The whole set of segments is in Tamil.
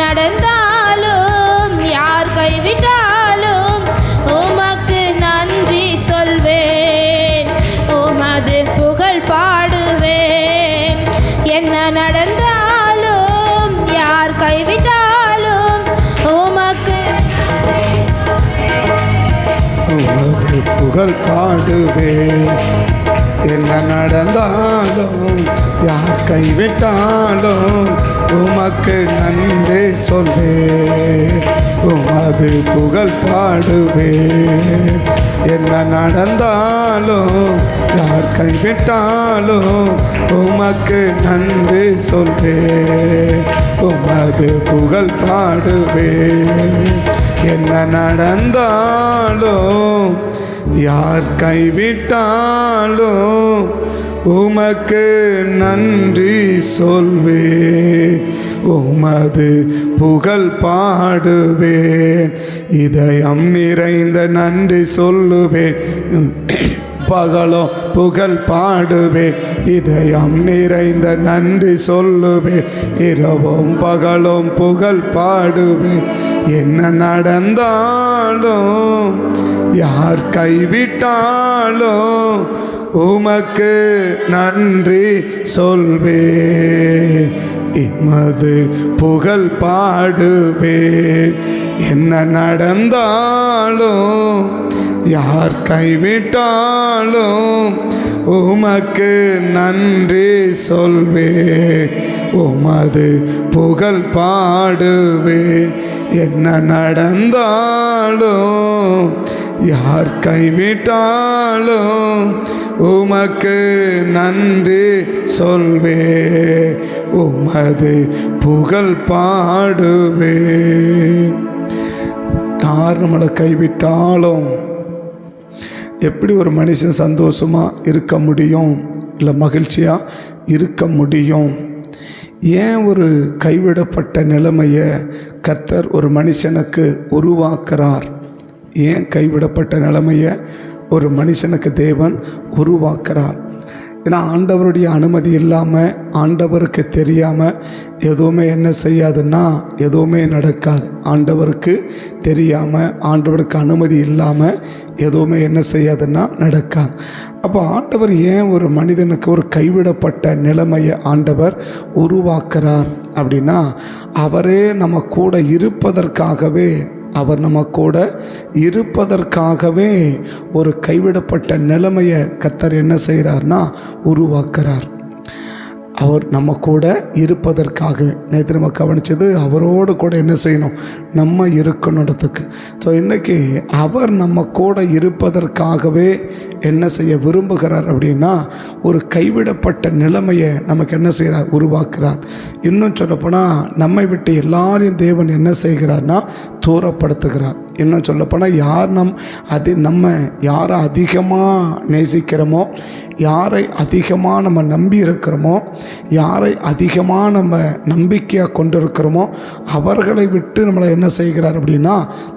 நடந்தாலும் யார் கைவிட்டாலும் உமக்கு நன்றி சொல்வேன், உமது புகழ் பாடுவேன். என்ன நடந்தாலும் யார் கைவிட்டாலும் உமக்கு உமது புகழ் பாடுவேன். என்ன நடந்தாலும் யார் கைவிட்டாலும் உமக்கு நன்றி சொல்வேன், உமது புகழ் பாடுவேன். என்ன நடந்தாலும் யார் கைவிட்டாலும் உமக்கு நன்றி சொல்வேன், உமது புகழ் பாடுவேன். என்ன நடந்தாலும் யார் கைவிட்டாலும் உமக்கு நன்றி சொல்வேன், உமது புகழ் பாடுவேன். இதயம் நிறைந்த நன்றி சொல்லுவேன், பகலும் புகழ் பாடுவேன். இதயம் நிறைந்த நன்றி சொல்லுவேன், இரவும் பகலும் புகழ் பாடுவேன். என்ன நடந்தாலும் யார் கைவிட்டாலும் உமக்கு நன்றி சொல்வேன், உமது புகழ் பாடுவேன். என்ன நடந்தாலும் யார் கைவிட்டாலும் உமக்கு நன்றி சொல்வேன், உமது புகழ் பாடுவேன். என்ன நடந்தாலும் யார் கைவிட்டாலும் உமக்கு நன்றி சொல்வேன், உமது புகழ் பாடுவேன். யார் நம்மளை கைவிட்டாலும் எப்படி ஒரு மனுஷன் சந்தோஷமாக இருக்க முடியும், இல்லை மகிழ்ச்சியாக இருக்க முடியும்? ஏன் ஒரு கைவிடப்பட்ட நிலைமையை கர்த்தர் ஒரு மனுஷனுக்கு உருவாக்குறார்? ஏன் கைவிடப்பட்ட நிலைமையை ஒரு மனுஷனுக்கு தேவன் உருவாக்குறார்? ஏன்னா ஆண்டவருடைய அனுமதி இல்லாமல், ஆண்டவருக்கு தெரியாமல் எதுவுமே என்ன செய்யாதுன்னா எதுவுமே நடக்காது. ஆண்டவருக்கு தெரியாமல், ஆண்டவருக்கு அனுமதி இல்லாமல் எதுவுமே என்ன செய்யாதுன்னா நடக்காது. அப்போ ஆண்டவர் ஏன் ஒரு மனிதனுக்கு ஒரு கைவிடப்பட்ட நிலைமையை ஆண்டவர் உருவாக்குறார் அப்படின்னா, அவரே நம்ம கூட இருப்பதற்காகவே, அவர் நம்ம கூட இருப்பதற்காகவே ஒரு கைவிடப்பட்ட நிலைமையை கர்த்தர் என்ன செய்கிறார்னா உருவாக்குறார். அவர் நம்ம கூட இருப்பதற்காக. நேற்று நம்ம கவனித்தது, அவரோடு கூட என்ன செய்யணும், நம்ம இருக்கணுன்றதுக்கு. ஸோ இன்றைக்கி அவர் நம்ம கூட இருப்பதற்காகவே என்ன செய்ய விரும்புகிறார் அப்படின்னா, ஒரு கைவிடப்பட்ட நிலைமையை நமக்கு என்ன செய்கிறார், உருவாக்குறார். இன்னும் சொல்லப்போனால் நம்மை விட்டு எல்லாரையும் தேவன் என்ன செய்கிறார்னா தூரப்படுத்துகிறார். இன்னும் சொல்லப்போனால் நம்ம யாரை அதிகமாக நேசிக்கிறோமோ, யாரை அதிகமாக நம்ம நம்பி இருக்கிறோமோ, யாரை அதிகமாக நம்ம நம்பிக்கையாக கொண்டிருக்கிறோமோ அவர்களை விட்டு நம்மளை என்ன செய்கிறார் அப்படின்னா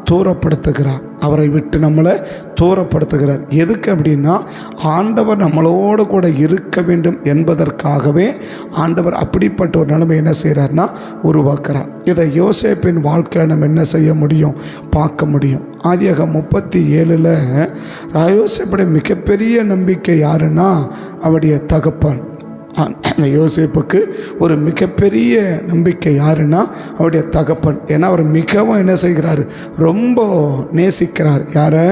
தூரப்படுத்துகிறார். அவரை விட்டு நம்மளை தூரப்படுத்துகிறார். எதுக்கு அப்படின்னா, ஆண்டவர் நம்மளோடு கூட இருக்க வேண்டும் என்பதற்காகவே ஆண்டவர் அப்படிப்பட்ட ஒரு நிலைமை என்ன செய்கிறார்னா உருவாக்குறார். இதை யோசேப்பின் வாழ்க்கையில் நம்ம என்ன செய்ய முடியும், பார்க்க முடியும். ஆதியாகமம் 37 யோசேப்புடைய மிகப்பெரிய நம்பிக்கை யாருன்னா அவருடைய தகப்பன். அந்த யோசேப்புக்கு ஒரு மிகப்பெரிய நம்பிக்கை யாருன்னா அவருடைய தகப்பன். ஏன்னா அவர் மிகவும் என்ன செய்கிறார், ரொம்ப நேசிக்கிறார். யாரை?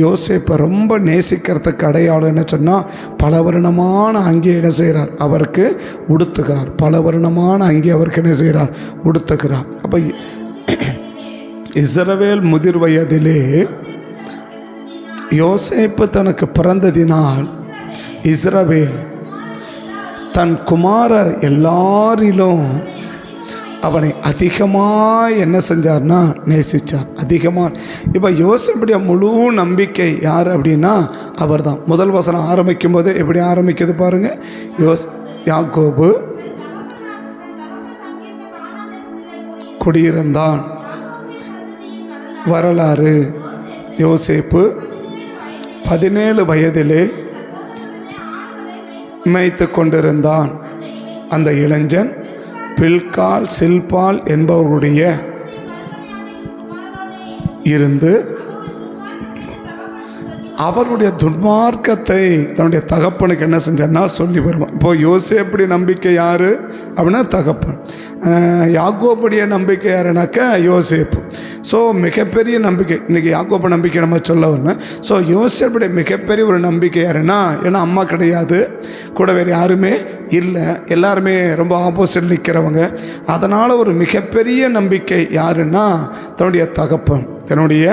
யோசேப்பை ரொம்ப நேசிக்கிறதுக்கு அடையாளம் என்ன சொன்னால், பல வருணமான அங்கே என்ன செய்கிறார், அவருக்கு உடுத்துகிறார். பல வருணமான அங்கே அவருக்கு என்ன செய்கிறார், உடுத்துகிறார். அப்போ இஸ்ரவேல் முதிர் வயதிலே யோசேப்பு தனக்கு பிறந்ததினால் இஸ்ரவேல் தன் குமாரர் எல்லாரிலும் அவனை அதிகமாக என்ன செஞ்சார்னா நேசித்தார், அதிகமாக. இப்போ யோசேப்புடைய முழு நம்பிக்கை யார் அப்படின்னா அவர் தான். முதல் வசனம் ஆரம்பிக்கும் போது எப்படி ஆரம்பிக்குது பாருங்கள். யாக்கோபு குடியிருந்தான். வரலாறு: யோசேப்பு 17 வயதிலே மேய்த்து கொண்டிருந்தான். அந்த இளைஞன் பில்கால் சில்பால் என்பவர்களுடைய இருந்து அவருடைய துன்மார்க்கத்தை தன்னுடைய தகப்பனுக்கு என்ன செஞ்சார்னா சொல்லி வருவான். இப்போ யோசேப்புடைய நம்பிக்கை யார் அப்படின்னா தகப்பன், யாக்கோபுடைய நம்பிக்கை யாருனாக்கா யோசேப்பு. ஸோ மிகப்பெரிய நம்பிக்கை இன்றைக்கி யாக்கோபு நம்பிக்கை நம்ம சொல்ல வரணும். ஸோ யோசேப்புடைய மிகப்பெரிய ஒரு நம்பிக்கை யாருன்னா, ஏன்னா அம்மா கிடையாது, கூட வேறு யாருமே இல்லை, எல்லாருமே ரொம்ப ஆப்போசிட் நிற்கிறவங்க. அதனால் ஒரு மிகப்பெரிய நம்பிக்கை யாருன்னா தன்னுடைய தகப்பன், தன்னுடைய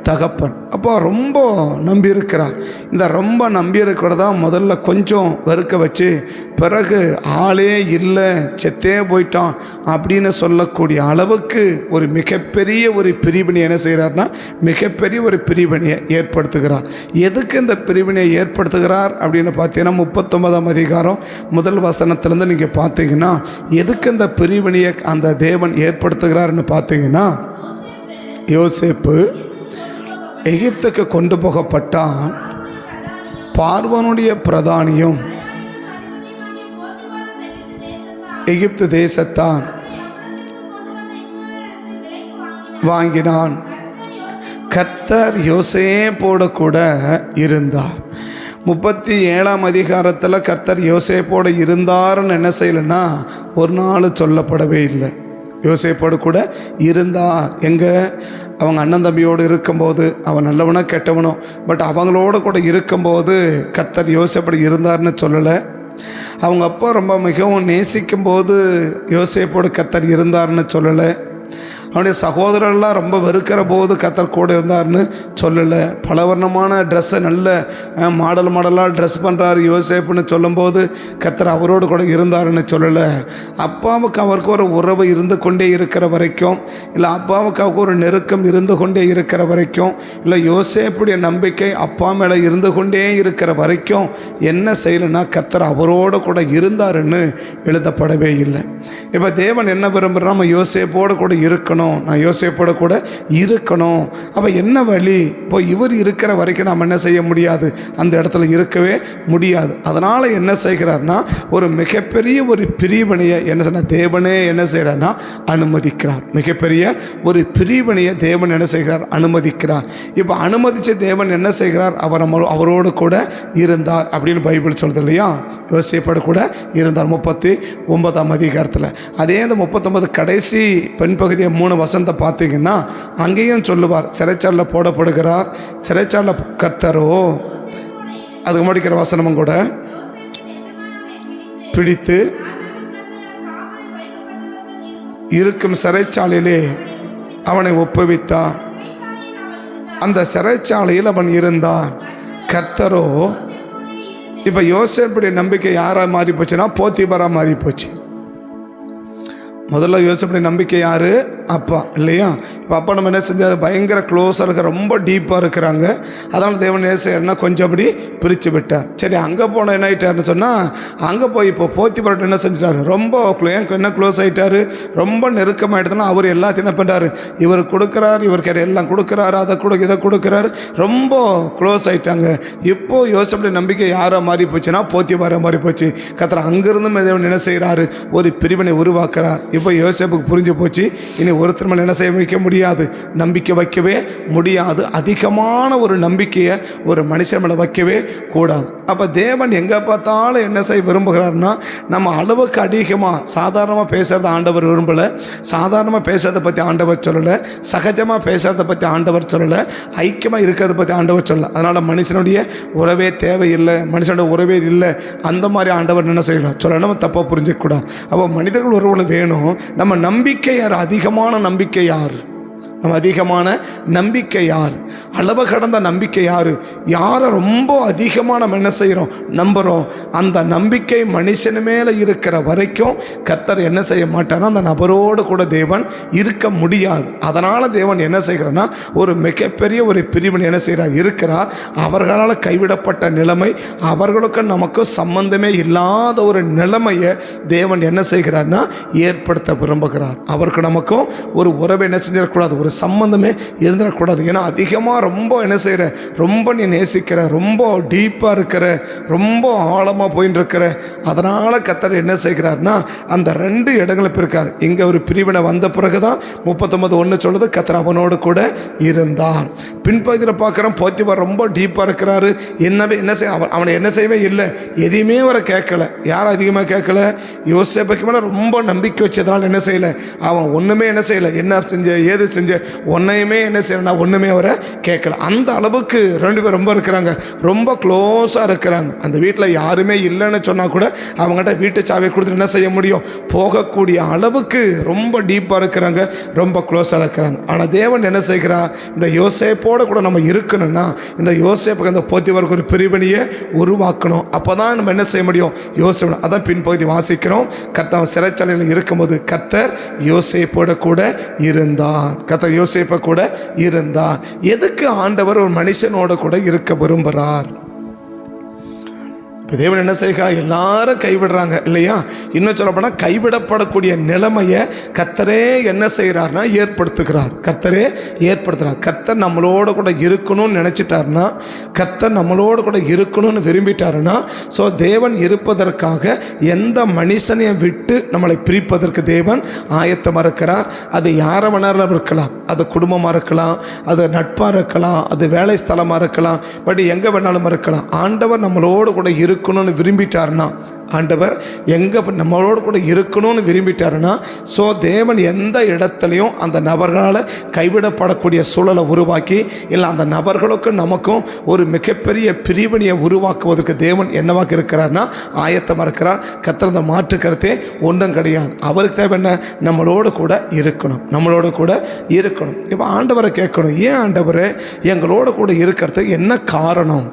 தகப்பன். அப்போ ரொம்ப நம்பியிருக்கிறார். இந்த ரொம்ப நம்பியிருக்கிறதா முதல்ல கொஞ்சம் வெறுக்க வச்சு, பிறகு ஆளே இல்லை செத்தே போயிட்டான் அப்படின்னு சொல்லக்கூடிய அளவுக்கு ஒரு மிகப்பெரிய ஒரு பிரிவினை என்ன செய்கிறார்னா, மிகப்பெரிய ஒரு பிரிவினையை ஏற்படுத்துகிறார். எதுக்கு இந்த பிரிவினையை ஏற்படுத்துகிறார் அப்படின்னு பார்த்தீங்கன்னா 39ஆம் அதிகாரம் முதல் வசனத்திலேருந்து நீங்கள் பார்த்தீங்கன்னா எதுக்கு இந்த பிரிவினையை அந்த தேவன் ஏற்படுத்துகிறார்னு பார்த்தீங்கன்னா, யோசேப்பு எகிப்துக்கு கொண்டு போகப்பட்டான். பார்வோனுடைய பிரதானியும் எகிப்து தேசத்தான் வாங்கினான். கர்த்தர் யோசேப்போடு கூட இருந்தார். 37ஆம் அதிகாரத்தில் கர்த்தர் யோசேப்போடு இருந்தார்னு என்ன செய்யலைன்னா ஒரு நாள் சொல்லப்படவே இல்லை. யோசேப்போடு கூட இருந்தார். எங்கே? அவங்க அண்ணன் தம்பியோடு இருக்கும்போது, அவன் நல்லவனோ கெட்டவனோ, பட் அவங்களோட கூட இருக்கும்போது கர்த்தர் யோசேப்போடு இருந்தார்னு சொல்லலை. அவங்க அப்பா ரொம்ப மிகவும் நேசிக்கும்போது யோசேப்போடு கர்த்தர் இருந்தார்னு சொல்லலை. அவனுடைய சகோதரர்லாம் ரொம்ப வெறுக்கிற போது கர்த்தர் கூட இருந்தார்னு சொல்லலை. பலவர்ணமான ட்ரெஸ்ஸை நல்ல மாடலாக ட்ரெஸ் பண்ணுறாரு யோசேப்புன்னு சொல்லும்போது கர்த்தர் அவரோடு கூட இருந்தாருன்னு சொல்லலை. அப்பாவுக்கு அவருக்கு ஒரு உறவு இருந்து கொண்டே இருக்கிற வரைக்கும், இல்லை அப்பாவுக்கு அவருக்கு ஒரு நெருக்கம் இருந்து கொண்டே இருக்கிற வரைக்கும், இல்லை யோசேப்புடைய நம்பிக்கை அப்பா மேலே இருந்து கொண்டே இருக்கிற வரைக்கும் என்ன செய்யலைன்னா கர்த்தர் அவரோடு கூட இருந்தாருன்னு எழுதப்படவே இல்லை. இப்போ தேவன் என்ன விரும்புகிறோம்? நம்ம யோசேப்போடு கூட இருக்கணும், நான் யோசேப்போட கூட இருக்கணும். அப்போ என்ன வழி? இப்போ இவர் இருக்கிற வரைக்கும் நாம் என்ன செய்ய முடியாது, அந்த இடத்துல இருக்கவே முடியாது. அதனால் என்ன செய்கிறார்னா ஒரு மிகப்பெரிய ஒரு பிரிவினையை என்ன செய்ய தேவனே என்ன செய்கிறார்னா அனுமதிக்கிறார். மிகப்பெரிய ஒரு பிரிவினையை தேவன் என்ன செய்கிறார்? அனுமதிக்கிறார். இப்போ அனுமதித்த தேவன் என்ன செய்கிறார்? அவரோடு கூட இருந்தார் அப்படின்னு பைபிள் சொல்லுது இல்லையா? யோசேப்போடு கூட இருந்தார் 39ஆம் அதிகாரத்தில். அதே அந்த 39 கடைசி பெண் பகுதியை 3 வசனத்தை பார்த்தீங்கன்னா அங்கேயும் சொல்லுவார், சிறைச்சாலையில் போடப்படுகிறார். சிறைச்சாலையில் கர்த்தரோ, அதுக்கு முடிக்கிற வசனமும் கூட, பிடித்து இருக்கும் சிறைச்சாலையிலே அவனை ஒப்புவித்தார். அந்த சிறைச்சாலையில் அவன் இருந்தான். கர்த்தரோ, இப்போ யோசேப்புடைய நம்பிக்கை யாராக மாறி போச்சுன்னா போத்திபாராக மாறி போச்சு. முதல்ல யோசேப்புடைய நம்பிக்கை யார்? அப்பா இல்லையா? இப்போ அப்பா நம்ம என்ன செஞ்சார்? பயங்கர க்ளோஸாக இருக்க, ரொம்ப டீப்பாக இருக்கிறாங்க. அதனால் தேவன் என்ன செய்யறதுனா கொஞ்சம் அப்படி பிரித்து விட்டார். சரி, அங்கே போனால் என்ன ஆகிட்டார்னு சொன்னால், அங்கே போய் இப்போ போத்திபார்ட்ட என்ன செஞ்சிட்டாரு? ரொம்ப என்ன க்ளோஸ் ஆகிட்டார், ரொம்ப நெருக்கமாகிட்டதுன்னா அவர் எல்லாத்தையும் என்ன பண்ணுறாரு? இவர் கொடுக்குறாரு, இவருக்கு எல்லாம் கொடுக்குறாரு, இதை கொடுக்குறாரு, ரொம்ப க்ளோஸ் ஆகிட்டாங்க. இப்போது யோசேப்புடைய நம்பிக்கை யாராக மாறி போச்சுன்னா போத்திபாராக மாறி போச்சு. கர்த்தர் அங்கேருந்தும் தேவன் என்ன செய்கிறாரு? ஒரு பிரிவினை உருவாக்குறார். இப்போ யோசேப்புக்கு புரிஞ்சு போச்சு, இனி ஒருத்தர் மேலே என்ன செய்ய வைக்க முடியாது, நம்பிக்கை வைக்கவே முடியாது. அதிகமான ஒரு நம்பிக்கையை ஒரு மனுஷன் மேலே வைக்கவே கூடாது. அப்போ தேவன் எங்கே பார்த்தாலும் என்ன செய்ய விரும்புகிறாருன்னா, நம்ம அளவுக்கு அதிகமாக சாதாரணமாக பேசுகிறத ஆண்டவர் விரும்பலை. சாதாரணமாக பேசுறதை பற்றி ஆண்டவர் சொல்லலை. சகஜமாக பேசுகிறத பற்றி ஆண்டவர் சொல்லலை. ஐக்கியமாக இருக்கிறத பற்றி ஆண்டவர் சொல்லலை. அதனால் மனுஷனுடைய உறவே தேவையில்லை, மனுஷனுடைய உறவே இல்லை, அந்த மாதிரி ஆண்டவர் என்ன செய்யணும் சொல்லணும். நம்ம தப்பாக புரிஞ்சிக்கக்கூடாது. அப்போ மனிதர்கள் உறவுகளை வேணும். நம்ம நம்பிக்கை யார்? அதிகமான நம்பிக்கை யார்? நம்ம அதிகமான நம்பிக்கை யார்? அளவு கடந்த நம்பிக்கை யார்? யாரை ரொம்ப அதிகமாக நம்ம என்ன செய்கிறோம்? நம்புகிறோம். அந்த நம்பிக்கை மனுஷன் மேலே இருக்கிற வரைக்கும் கர்த்தர் என்ன செய்ய மாட்டார்னா அந்த நபரோடு கூட தேவன் இருக்க முடியாது. அதனால் தேவன் என்ன செய்கிறார்னா ஒரு மிகப்பெரிய ஒரு பிரிவினை என்ன செய்கிறார்? இருக்கிறார். அவர்களால் கைவிடப்பட்ட நிலைமை, அவர்களுக்கு நமக்கு சம்பந்தமே இல்லாத ஒரு நிலைமையை தேவன் என்ன செய்கிறார்னா ஏற்படுத்த விரும்புகிறார். அவருக்கு நமக்கும் ஒரு உறவை என்ன செஞ்சிடக்கூடாது, ஒரு சம்பந்தமே இருந்துடக்கூடாது. ஏன்னா அதிகமாக ரொம்ப என்ன செய்கிற, ரொம்ப நீ நேசிக்கிற, ரொம்ப டீப்பாக இருக்கிற, ரொம்ப ஆழமாக போயின்னு இருக்கிற. அதனால் கர்த்தர் என்ன செய்கிறார்னா அந்த 2 இடங்களை பிரிக்கார். இங்கே ஒரு பிரிவினை வந்த பிறகு தான் 39:1 சொல்லுது, கர்த்தர் அவனோடு கூட இருந்தார். பின்பகுதியில் பார்க்குறோம், போத்திபார் ரொம்ப டீப்பாக இருக்கிறாரு. என்ன செய்ய அவனை என்ன செய்யவே இல்லை, எதையுமே அவரை கேட்கல. யார் அதிகமாக கேட்கல? யோசேப்புக்கு மேலே ரொம்ப நம்பிக்கை வச்சதுனால என்ன செய்யலை, அவன் ஒன்றுமே என்ன செய்யலை, என்ன செஞ்ச ஏது செஞ்ச ஒன்றையுமே என்ன செய்யலைன்னா ஒன்றுமே அவரை கேட்கல. அந்த அளவுக்கு 2 பேர் ரொம்ப இருக்கிறாங்க, ரொம்ப க்ளோஸாக இருக்கிறாங்க. அந்த வீட்டில் யாருமே இல்லைன்னு சொன்னால் கூட அவங்ககிட்ட வீட்டு சாவியை கொடுத்துட்டு என்ன செய்ய முடியும், போகக்கூடிய அளவுக்கு ரொம்ப டீப்பாக இருக்கிறாங்க, ரொம்ப க்ளோஸாக இருக்கிறாங்க. ஆனால் தேவன் என்ன செய்கிறா, இந்த யோசேப்போடு கூட நம்ம இருக்கணும்னா இந்த யோசேப்புக்கு அந்த போத்திபாருக்கு ஒரு பிரிவினையை உருவாக்கணும். அப்போ தான் நம்ம என்ன செய்ய முடியும், யோசேப்பு. அதான் பின்பகுதி வாசிக்கிறோம், கர்த்தர் சிறைச்சாலையில் இருக்கும்போது கர்த்தர் யோசேப்போட கூட இருந்தார். கர்த்தர் யோசேப்பை கூட இருந்தார். எதுக்கு ஆண்டவர் ஒரு மனுஷனோட கூட இருக்க விரும்புகிறார்? இப்போ தேவன் என்ன செய்கிறார், எல்லாரும் கைவிடுறாங்க இல்லையா. இன்னும் சொல்லப்போனால் கைவிடப்படக்கூடிய நிலைமையை கர்த்தரே என்ன செய்கிறார்னா ஏற்படுத்துகிறார். கர்த்தரே ஏற்படுத்துகிறார். கர்த்தர் நம்மளோட கூட இருக்கணும்னு நினச்சிட்டாருன்னா, கர்த்தர் நம்மளோட கூட இருக்கணும்னு விரும்பிட்டாருன்னா, ஸோ தேவன் இருப்பதற்காக எந்த மனுஷனையும் விட்டு நம்மளை பிரிப்பதற்கு தேவன் ஆயத்தமாக இருக்கிறார். அது யாரை வேணாலும் இருக்கலாம், அது குடும்பமாக இருக்கலாம், அது நட்பாக இருக்கலாம், அது வேலை ஸ்தலமாக இருக்கலாம், பட் எங்கே வேணாலும் இருக்கலாம். ஆண்டவர் நம்மளோடு கூட இருக்கணும்னு விரும்பிட்டாருன்னா, ஆண்டவர் எங்கே நம்மளோடு கூட இருக்கணும்னு விரும்பிட்டாருன்னா, ஸோ தேவன் எந்த இடத்துலையும் அந்த நபர்களால் கைவிடப்படக்கூடிய சூழலை உருவாக்கி, இல்லை அந்த நபர்களுக்கும் நமக்கும் ஒரு மிகப்பெரிய பிரிவினையை உருவாக்குவதற்கு தேவன் என்னவாக இருக்கிறார்னா ஆயத்தமாக இருக்கிறார். கர்த்தர் மாற்று கருத்தே ஒன்றும் கிடையாது. அவருக்கு தேவை என்ன, நம்மளோடு கூட இருக்கணும், நம்மளோடு கூட இருக்கணும். இப்போ ஆண்டவரை கேட்கணும், ஏன் ஆண்டவர் எங்களோட கூட இருக்கிறதுக்கு என்ன காரணம்,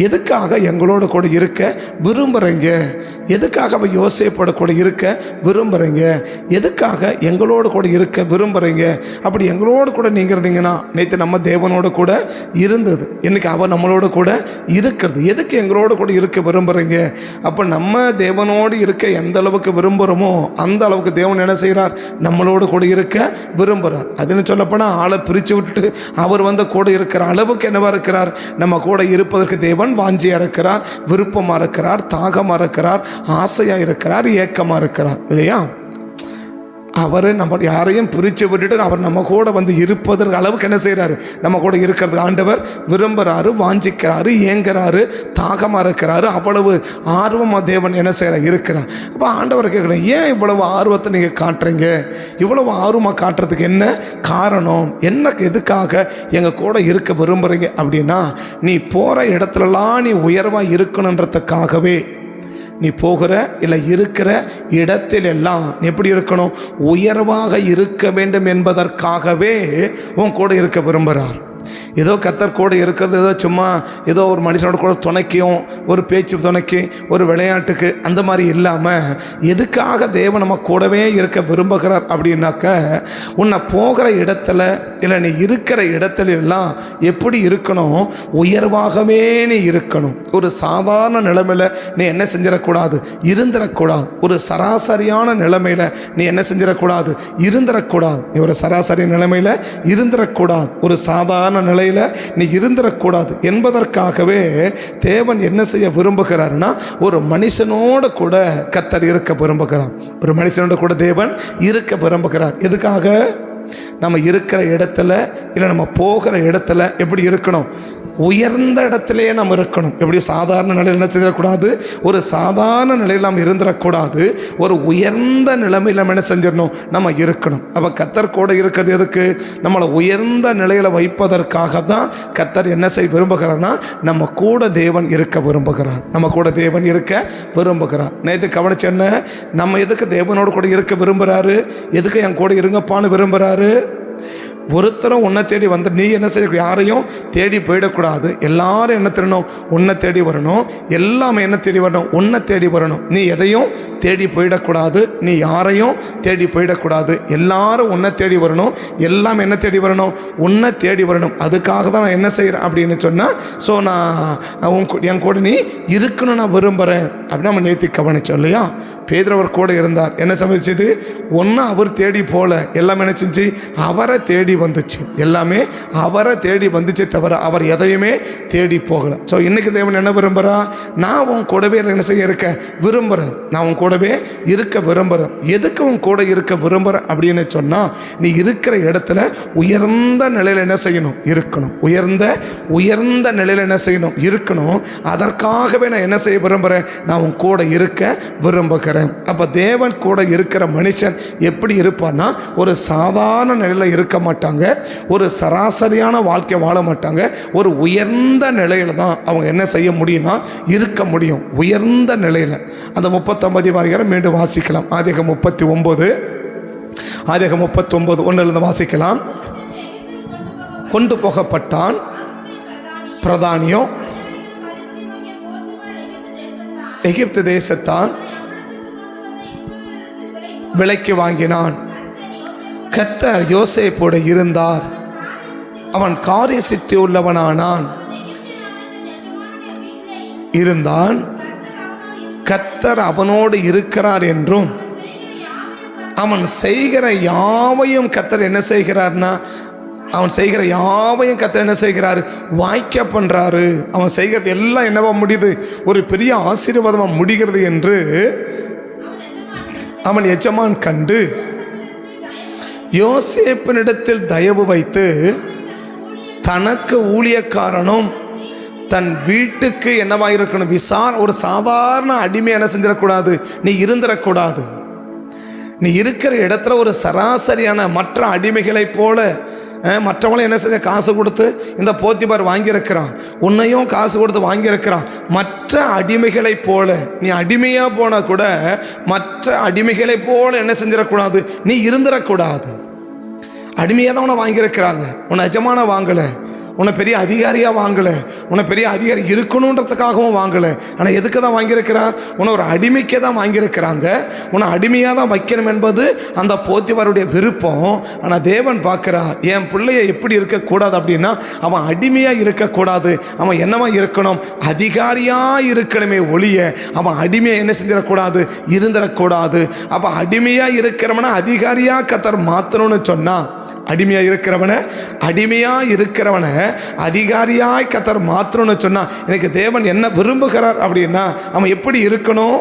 எதுக்காக எங்களோட கூட இருக்க விரும்புகிறீங்க, எதுக்காக யோசேப்போட கூட இருக்க விரும்புகிறீங்க, எதுக்காக எங்களோட கூட இருக்க விரும்புகிறீங்க? அப்படி எங்களோட கூட நீங்கள் இருந்தீங்கன்னா, நேற்று நம்ம தேவனோட கூட இருந்தது, இன்னைக்கு அவர் நம்மளோட கூட இருக்கிறது, எதுக்கு எங்களோட கூட இருக்க விரும்புகிறீங்க? அப்போ நம்ம தேவனோடு இருக்க எந்த அளவுக்கு விரும்புகிறோமோ அந்த அளவுக்கு தேவன் என்ன செய்கிறார், நம்மளோட கூட இருக்க விரும்புகிறார். அதுன்னு சொல்லப்போனால் ஆளை பிரித்து விட்டுட்டு அவர் கூட இருக்கிற அளவுக்கு என்னவா இருக்கிறார், நம்ம கூட இருப்பதற்கு தேவன் வாஞ்சியாக இருக்கிறார், விருப்பமாக இருக்கிறார், தாகமாக இருக்கிறார், ஆசையாக இருக்கிறார், ஏக்கமாக இருக்கிறார் இல்லையா. அவர் நம்ம யாரையும் பிரித்து விட்டுட்டு அவர் நம்ம கூட இருப்பதற்கு அளவுக்கு என்ன செய்கிறாரு, நம்ம கூட இருக்கிறது ஆண்டவர் விரும்புகிறாரு, வாஞ்சிக்கிறாரு, ஏங்குறாரு, தாகமாக இருக்கிறாரு, அவ்வளவு ஆர்வமாக தேவன் என்ன செய்கிறார் இருக்கிறார். அப்போ ஆண்டவரை கேட்குறேன், ஏன் இவ்வளவு ஆர்வத்தை நீங்கள் காட்டுறீங்க, இவ்வளவு ஆர்வமாக காட்டுறதுக்கு என்ன காரணம், என்ன எதுக்காக எங்கள் கூட இருக்க விரும்புகிறீங்க அப்படின்னா, நீ போகிற இடத்துலலாம் நீ உயர்வாக இருக்கணுன்றதுக்காகவே, நீ போகிற இல்லை இருக்கிற இடத்திலெல்லாம் நீ எப்படி இருக்கணும், உயர்வாக இருக்க வேண்டும் என்பதற்காகவே உன் கூட இருக்க விரும்புகிறார். ஏதோ கர்த்தர் கூட இருக்கிறது ஏதோ சும்மா ஏதோ ஒரு மனுஷனோட கூட துணைக்கும், ஒரு பேச்சு துணைக்கு, ஒரு விளையாட்டுக்கு, அந்த மாதிரி இல்லாமல் எதுக்காக தேவன் நம்ம கூடவே இருக்க விரும்புகிறார் அப்படின்னாக்க, உன்னை போகிற இடத்துல இல்லை நீ இருக்கிற இடத்துல எல்லாம் எப்படி இருக்கணும், உயர்வாகவே நீ இருக்கணும். ஒரு சாதாரண நிலைமையில் நீ என்ன செஞ்சிடக்கூடாது, இருந்துடக்கூடாது. ஒரு சராசரியான நிலைமையில் நீ என்ன செஞ்சிடக்கூடாது, இருந்துடக்கூடாது. நீ ஒரு சராசரி நிலைமையில் இருந்துடக்கூடாது, ஒரு சாதாரண நிலையில் நீ இருந்துடக்கூடாது என்பதற்காகவே தேவன் என்ன செய்ய விரும்புகிறார்னா, ஒரு மனுஷனோட கூட கர்த்தர் இருக்க விரும்புகிறார். ஒரு மனுஷனோட கூட தேவன் இருக்க விரும்புகிறார். எதுக்காக, நம்ம இருக்கிற இடத்துல இல்லை நம்ம போகிற இடத்துல எப்படி இருக்கணும், உயர்ந்த இடத்துலையே நம்ம இருக்கணும். எப்படி சாதாரண நிலையில் என்ன செய்யக்கூடாது, ஒரு சாதாரண நிலையில் நம்ம இருந்துடக்கூடாது, ஒரு உயர்ந்த நிலைமையில் நம்ம என்ன செஞ்சிடணும், நம்ம இருக்கணும். அப்போ கர்த்தர் கூட இருக்கிறது எதுக்கு, நம்மளை உயர்ந்த நிலையில் வைப்பதற்காக தான் கர்த்தர் என்ன செய்ய விரும்புகிறார்னா, நம்ம கூட தேவன் இருக்க விரும்புகிறார், நம்ம கூட தேவன் இருக்க விரும்புகிறார். நேற்று கவனிச்சு என்ன, நம்ம எதுக்கு தேவனோடு கூட இருக்க விரும்புகிறாரு, எதுக்கு என் கூட இருங்கப்பான்னு விரும்புகிறாரு. ஒருத்தரும் உன்னை தேடி வந்து நீ என்ன செய்ய, யாரையும் தேடி போயிடக்கூடாது. எல்லாரும் என்ன தேடணும், உன்னை தேடி வரணும். எல்லாமே என்ன தேடி வரணும், உன்னை தேடி வரணும். நீ எதையும் தேடி போயிடக்கூடாது, நீ யாரையும் தேடி போயிடக்கூடாது. எல்லாரும் உன்னை தேடி வரணும், எல்லாம் என்ன தேடி வரணும், உன்னை தேடி வரணும். அதுக்காக தான் நான் என்ன செய்கிறேன் அப்படின்னு சொன்னால், ஸோ நான் என் கூட நீ இருக்கணும்னு நான் விரும்புகிறேன் அப்படின்னு நம்ம நேற்று கவனித்தோம் இல்லையா. பேதுரு அவர் கூட இருந்தார். என்ன சமைச்சது? ஒன்றும் அவர் தேடி போல, எல்லாமே என்ன செஞ்சு அவரை தேடி வந்துச்சு. எல்லாமே அவரை தேடி வந்துச்சே தவிர அவர் எதையுமே தேடி போகலை. ஸோ இன்றைக்கி தேவன் என்ன விரும்புகிறா? நான் உன் கூடவே என்ன செய்ய இருக்க விரும்புகிறேன். நான் உன் கூடவே இருக்க விரும்புகிறேன். எதுக்கு உன் கூட இருக்க விரும்புகிறேன் அப்படின்னு சொன்னால், நீ இருக்கிற இடத்துல உயர்ந்த நிலையில் என்ன செய்யணும்? இருக்கணும். உயர்ந்த நிலையில் என்ன செய்யணும்? இருக்கணும். அதற்காகவே நான் என்ன செய்ய விரும்புகிறேன்? நான் உன் கூட இருக்க விரும்புகிறேன். அப்போ தேவன் கூட இருக்கிற மனுஷன் எப்படி இருப்பான்னா, ஒரு சாதாரண நிலையில் இருக்க மாட்டாங்க, ஒரு சராசரியான வாழ்க்கை வாழ மாட்டாங்க. ஒரு உயர்ந்த நிலையில் தான் அவங்க என்ன செய்ய முடியும்னா இருக்க முடியும். உயர்ந்த நிலையில். அந்த 39 மீண்டும் வாசிக்கலாம். ஆதியாகமம் 39 1 வாசிக்கலாம். கொண்டு போகப்பட்டான், பிரதானியோ எகிப்து தேசத்தான் விலைக்கு வாங்கினான். கர்த்தர் யோசேப்போடு இருந்தார், அவன் காரிய சித்தி உள்ளவனானான் இருந்தான். கர்த்தர் அவனோடு இருக்கிறார் என்றும் அவன் செய்கிற யாவையும் கர்த்தர் என்ன செய்கிறார்னா, அவன் செய்கிற யாவையும் கர்த்தர் என்ன செய்கிறாரு? வாய்க்க பண்றாரு. அவன் செய்கிறது எல்லாம் என்னவா முடியுது? ஒரு பெரிய ஆசீர்வாதமாக முடிகிறது என்று அவன் எஜமான் கண்டு யோசேப்பினிடத்தில் தயவு வைத்து தனக்கு ஊழியக்காரனும் தன் வீட்டுக்கு என்னவா இருக்கணும்? ஒரு சாதாரண அடிமை என்ன செஞ்சிடக்கூடாது? நீ இருந்துடக்கூடாது. நீ இருக்கிற இடத்துல ஒரு சராசரியான மற்ற அடிமைகளைப் போல மற்றவங்களை என்ன செஞ்ச காசு கொடுத்து இந்த போத்திபார் வாங்கியிருக்கிறான், உன்னையும் காசு கொடுத்து வாங்கியிருக்கிறான். மற்ற அடிமைகளைப் போல நீ அடிமையாக போனால் கூட மற்ற அடிமைகளைப் போல என்ன செஞ்சிடக்கூடாது? நீ இருந்துடக்கூடாது. அடிமையாக தான் உன்னை வாங்கியிருக்கிறாங்க, உன்னை எஜமான வாங்கலை, உன்னை பெரிய அதிகாரியாக வாங்கலை, உன்னை பெரிய அதிகாரி இருக்கணுன்றதுக்காகவும் வாங்கலை. ஆனால் எதுக்கு தான் வாங்கியிருக்கிறார்? உன்னை ஒரு அடிமைக்கே தான் வாங்கியிருக்கிறாங்க. உன்னை அடிமையாக தான் வைக்கணும் என்பது அந்த போத்திபாருடைய விருப்பம். ஆனால் தேவன் பார்க்குறார், என் பிள்ளைய எப்படி இருக்கக்கூடாது அப்படின்னா, அவன் அடிமையாக இருக்கக்கூடாது. அவன் என்னவா இருக்கணும்? அதிகாரியாக இருக்கணுமே ஒழிய அவன் அடிமையாக என்ன செஞ்சிடக்கூடாது? இருந்துடக்கூடாது. அப்போ அடிமையாக இருக்கிறவனை அதிகாரியாக கர்த்தர் மாற்றணும்னு சொன்னால், அடிமையாக இருக்கிறவனை அதிகாரியாய் கர்த்தர் மாற்றணும்னு சொன்னால், எனக்கு தேவன் என்ன விரும்புகிறார் அப்படின்னா, அவன் எப்படி இருக்கணும்?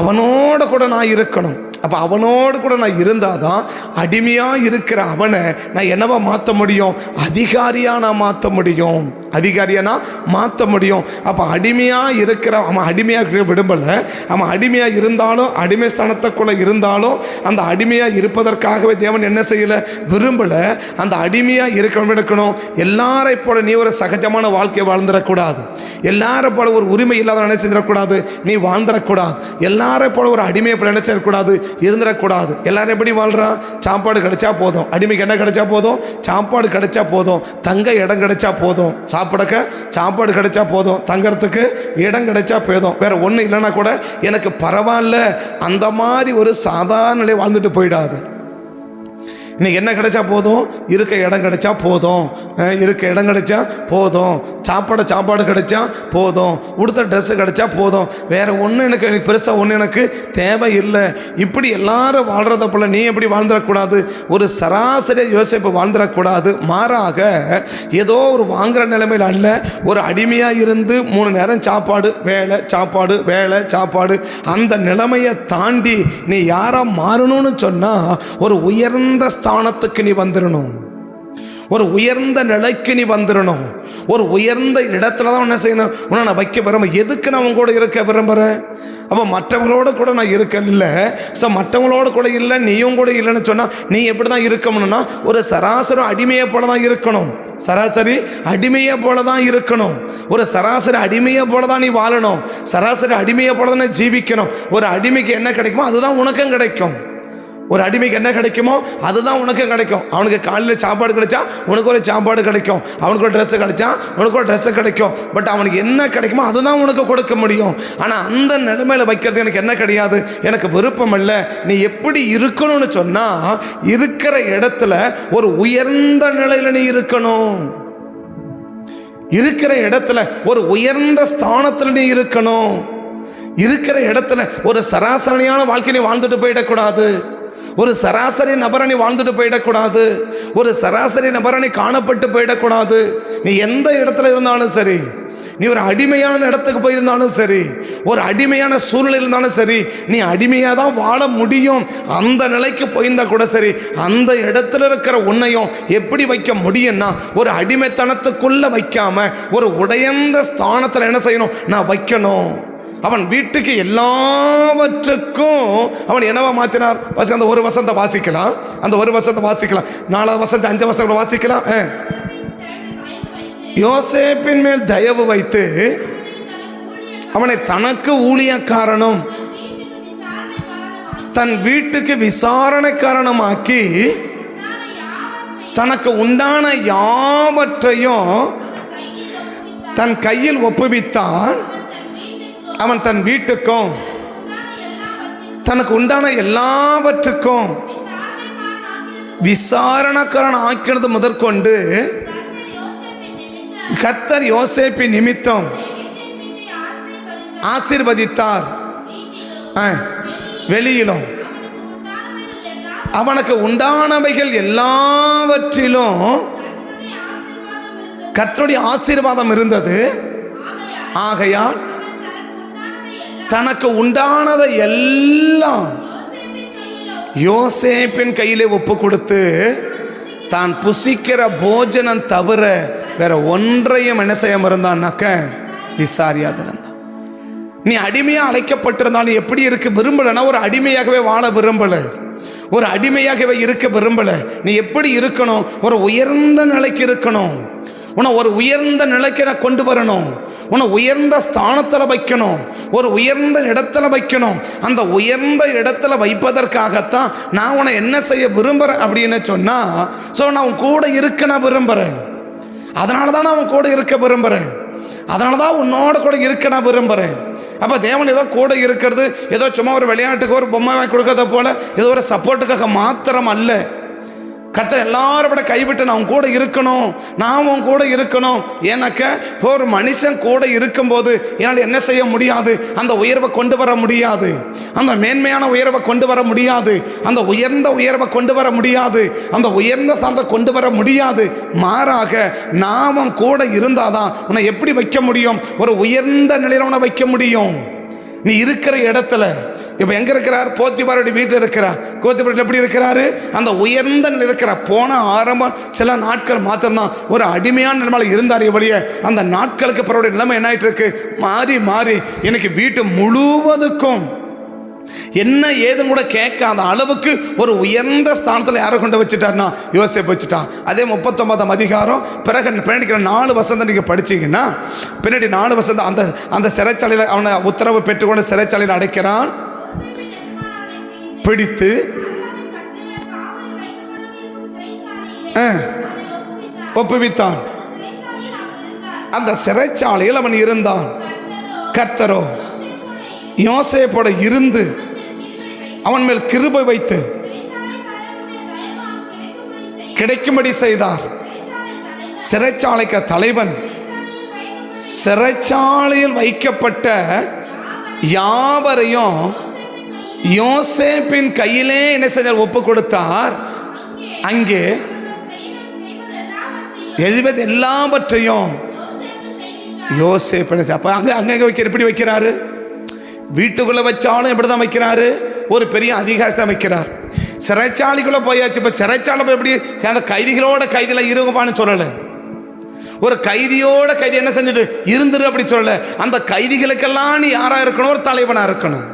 அவனோட கூட நான் இருக்கணும். அப்போ அவனோடு கூட நான் இருந்தால் தான் அடிமையாக இருக்கிற அவனை நான் என்னவா மாற்ற முடியும்? அதிகாரியாக நான் மாற்ற முடியும். அதிகாரியாக நான் மாற்ற முடியும். அப்போ அடிமையாக இருக்கிற அவன் அடிமையாக விரும்பலை. அவன் அடிமையாக இருந்தாலும், அடிமை ஸ்தானத்துக்குள்ளே இருந்தாலும், அந்த அடிமையாக இருப்பதற்காகவே தேவன் என்ன செய்யலை? விரும்பலை. அந்த அடிமையாக இருக்கணும். எல்லாரை போல நீ ஒரு சகஜமான வாழ்க்கையை வாழ்ந்துடக்கூடாது. எல்லாரை போல ஒரு உரிமை இல்லாத என்ன செஞ்சிடக்கூடாது? நீ வாழ்ந்துடக்கூடாது. எல்லாரை போல ஒரு அடிமையை போல என்ன செய்யக்கூடாது? இருந்துடக்கூடாது. எல்லாரும் எப்படி வாழ்றான்? சாப்பாடு கிடைச்சா போதும். அடிமைக்கு என்ன கிடைச்சா போதும்? சாப்பாடு கிடைச்சா போதும். தங்க இடம் கிடைச்சா போதும். சாப்பாடு கிடைச்சா போதும். தங்கறதுக்கு இடம் கிடைச்சா போதும். வேற ஒன்றும் இல்லைன்னா கூட எனக்கு பரவாயில்ல, அந்த மாதிரி ஒரு சாதாரண நிலை வாழ்ந்துட்டு போயிடாது. இன்னைக்கு என்ன கிடைச்சா போதும்? இருக்க இடம் கிடைச்சா போதும். இருக்க இடம் கிடைச்சா போதும். சாப்பாடு கிடைச்சா போதும். உடுத்த ட்ரெஸ்ஸு கிடைச்சா போதும். வேற ஒன்றும் எனக்கு பெருசாக ஒன்றும் எனக்கு தேவையில்லை. இப்படி எல்லாரும் வாழ்கிறத போல நீ எப்படி வாழ்ந்துடக்கூடாது? ஒரு சராசரி யோசிப்பு வாழ்ந்துடக்கூடாது. மாறாக ஏதோ ஒரு வாங்குகிற நிலைமையில் அல்ல, ஒரு அடிமையாக இருந்து 3 நேரம் சாப்பாடு வேலை அந்த நிலைமையை தாண்டி நீ யாராக மாறணும்னு சொன்னால், ஒரு உயர்ந்த ஸ்தானத்துக்கு நீ வந்துடணும். ஒரு உயர்ந்த நிலைக்கு நீ வந்துடணும். ஒரு உயர்ந்த இடத்துல தான் என்ன செய்யணும்? உன்னை நான் வைக்க விரும்ப. எதுக்கு நான் உங்க கூட இருக்க விரும்புகிறேன்? அப்போ மற்றவங்களோட கூட நான் இருக்க இல்லை. ஸோ மற்றவங்களோட கூட இல்லை, நீயும் கூட இல்லைன்னு சொன்னால் நீ எப்படி தான் இருக்கணும்னா, ஒரு சராசரி அடிமையை போல தான் இருக்கணும். சராசரி அடிமையை போல தான் இருக்கணும். ஒரு சராசரி அடிமையை போல தான் நீ வாழணும். சராசரி அடிமையை போல தான் ஜீவிக்கணும். ஒரு அடிமைக்கு என்ன கிடைக்குமோ அதுதான் உனக்கும் கிடைக்கும். ஒரு அடிமைக்கு என்ன கிடைக்குமோ அதுதான் உனக்கும் கிடைக்கும். அவனுக்கு காலையில் சாப்பாடு கிடைச்சா உனக்கு ஒரு சாப்பாடு கிடைக்கும். அவனுக்கு ஒரு ட்ரெஸ்ஸு கிடைச்சா உனக்கு ஒரு ட்ரெஸ்ஸு கிடைக்கும். பட் அவனுக்கு என்ன கிடைக்குமோ அதுதான் உனக்கு கொடுக்க முடியும். ஆனால் அந்த நிலைமையில் வைக்கிறது எனக்கு என்ன கிடையாது, எனக்கு விருப்பம் இல்லை. நீ எப்படி இருக்கணும்னு சொன்னால், இருக்கிற இடத்துல ஒரு உயர்ந்த நிலையில் நீ இருக்கணும். இருக்கிற இடத்துல ஒரு உயர்ந்த ஸ்தானத்தில் நீ இருக்கணும். இருக்கிற இடத்துல ஒரு சராசரியான வாழ்க்கையை வாழ்ந்துட்டு போயிடக்கூடாது. ஒரு சராசரி நபரணி வாழ்ந்துட்டு போயிடக்கூடாது. ஒரு சராசரி நபரணி காணப்பட்டு போயிடக்கூடாது. நீ எந்த இடத்துல இருந்தாலும் சரி, நீ ஒரு அடிமையான இடத்துக்கு போயிருந்தாலும் சரி, ஒரு அடிமையான சூழ்நிலை இருந்தாலும் சரி, நீ அடிமையாக தான் வாழ முடியும். அந்த நிலைக்கு போயிருந்தா கூட சரி, அந்த இடத்துல இருக்கிற உன்னையும் எப்படி வைக்க முடியும்னா, ஒரு அடிமைத்தனத்துக்குள்ள வைக்காம ஒரு உடையந்த ஸ்தானத்தில் என்ன செய்யணும்? நான் வைக்கணும். அவன் வீட்டுக்கு எல்லாவற்றுக்கும் அவன் என்னவா மாற்றினார்? அந்த ஒரு வசனத்தை வாசிக்கலாம், அந்த ஒரு வசனத்தை வாசிக்கலாம், 4 வசனத்தை 5 வசனத்தை வாசிக்கலாம். யோசேப்பின் மேல் தயவு வைத்து அவனை தனக்கு ஊழியக்காரனும் தன் வீட்டுக்கு விசாரணைக்காரனுமாக்கி தனக்கு உண்டான யாவற்றையும் தன் கையில் ஒப்புவித்தான். அவன் தன் வீட்டுக்கும் தனக்கு உண்டான எல்லாவற்றுக்கும் விசாரணைக்காரன் ஆக்கினது முதற்கொண்டு கர்த்தர் யோசேப்பின் நிமித்தம் ஆசீர்வதித்தார். வெளியிலும் அவனுக்கு உண்டானவைகள் எல்லாவற்றிலும் கர்த்தருடைய ஆசீர்வாதம் இருந்தது. ஆகையால் தனக்கு உண்டானதை எல்லாம் யோசேப்பின் கையிலே ஒப்பு கொடுத்து தான் புசிக்கிற போஜனம் தவிர வேற ஒன்றையும் என்ன செய்யாம இருந்தான்னாக்க விசாரியாத இருந்தான். நீ அடிமையா அழைக்கப்பட்டிருந்தாலும் எப்படி இருக்க விரும்பலன்னா, ஒரு அடிமையாகவே வாழ விரும்பல, ஒரு அடிமையாகவே இருக்க விரும்பல. நீ எப்படி இருக்கணும்? ஒரு உயர்ந்த நிலைக்கு இருக்கணும். உன்னை ஒரு உயர்ந்த நிலைக்கு நான் கொண்டு வரணும். உன்னை உயர்ந்த ஸ்தானத்தில் வைக்கணும், ஒரு உயர்ந்த இடத்துல வைக்கணும். அந்த உயர்ந்த இடத்துல வைப்பதற்காகத்தான் நான் உன்னை என்ன செய்ய விரும்புகிறேன் அப்படின்னு சொன்னால், நான் உன் கூட இருக்க நான் விரும்புகிறேன். அதனால தான் நான் உன் கூட இருக்க விரும்புகிறேன். அதனால தான் உன்னோட கூட இருக்க நான் விரும்புகிறேன். அப்போ தேவன் ஏதோ கூட இருக்கிறது ஏதோ சும்மா ஒரு விளையாட்டுக்கு ஒரு பொம்மை வாங்கி கொடுக்கறத போல ஏதோ ஒரு சப்போர்ட்டுக்காக மாத்திரம் அல்ல. கர்த்தர் எல்லாரும் கூட கைவிட்டு நான் கூட இருக்கணும், நான் உன் கூட இருக்கணும். ஏன்னாக்க ஒரு மனுஷன் கூட இருக்கும்போது என்னால் என்ன செய்ய முடியாது? அந்த உயர்வை கொண்டு வர முடியாது, அந்த மேன்மையான உயர்வை கொண்டு வர முடியாது, அந்த உயர்ந்த உயர்வை கொண்டு வர முடியாது, அந்த உயர்ந்த ஸ்தானத்தை கொண்டு வர முடியாது. மாறாக நான் கூட இருந்தாதான் உன்னை எப்படி வைக்க முடியும்? ஒரு உயர்ந்த நிலையில் உன்னை வைக்க முடியும். நீ இருக்கிற இடத்துல இப்போ எங்கே இருக்கிறார்? போத்திபாருடைய வீட்டில் இருக்கிறார். போத்திபார் எப்படி இருக்கிறாரு? அந்த உயர்ந்த நிலை இருக்கிறார். போன ஆரம்பம் சில நாட்கள் மாத்திரம்தான் ஒரு அடிமையான நிலைமையில் இருந்தார். இவளைய அந்த நாட்களுக்கு பிறகு நிலைமை என்ன ஆயிட்டு இருக்கு? மாறி மாறி இன்னைக்கு வீட்டு முழுவதுக்கும் என்ன ஏதுன்னு கூட கேட்காத அளவுக்கு ஒரு உயர்ந்த ஸ்தானத்தில் யாரை கொண்டு வச்சுட்டார்னா யோசேப்பு வச்சுட்டான். அதே 39ஆம் அதிகாரம் பின்னாடி 4 வசனம் நீங்கள் படிச்சீங்கன்னா, பின்னாடி 4 வசனம் அந்த சிறைச்சாலையில் அவனை உத்தரவு பெற்றுக்கொண்டு சிறைச்சாலையில் அடைக்கிறான். பிடித்து ஒப்புவித்தான். அந்த சிறைச்சாலையில் அவன் இருந்தான். கர்த்தரோ யோசேப்போட இருந்து அவன் மேல் கிருபை வைத்து கிடைக்கும்படி செய்தார். சிறைச்சாலைக்கு தலைவன் சிறைச்சாலையில் வைக்கப்பட்ட யாவரையும் யோசேப்பின் கையிலே என்ன செய்தார்? ஒப்பு கொடுத்தார். அங்கே எழுபது எல்லாவற்றையும் யோசேப்பு அப்ப அங்க வைக்கிற எப்படி வைக்கிறாரு? வீட்டுக்குள்ள வச்சாலும் எப்படிதான் வைக்கிறாரு? ஒரு பெரிய அதிகாரத்தை வைக்கிறார். சிறைச்சாலைக்குள்ள போயாச்சு. இப்ப சிறைச்சாலை எப்படி அந்த கைதிகளோட கைதில இருங்கப்பான்னு சொல்லல, ஒரு கைதியோட கைதி என்ன செஞ்சுட்டு இருந்துரு அப்படி சொல்லல. அந்த கைதிகளுக்கெல்லாம் நீ யாரா இருக்கணும்? ஒரு தலைவனா இருக்கணும்.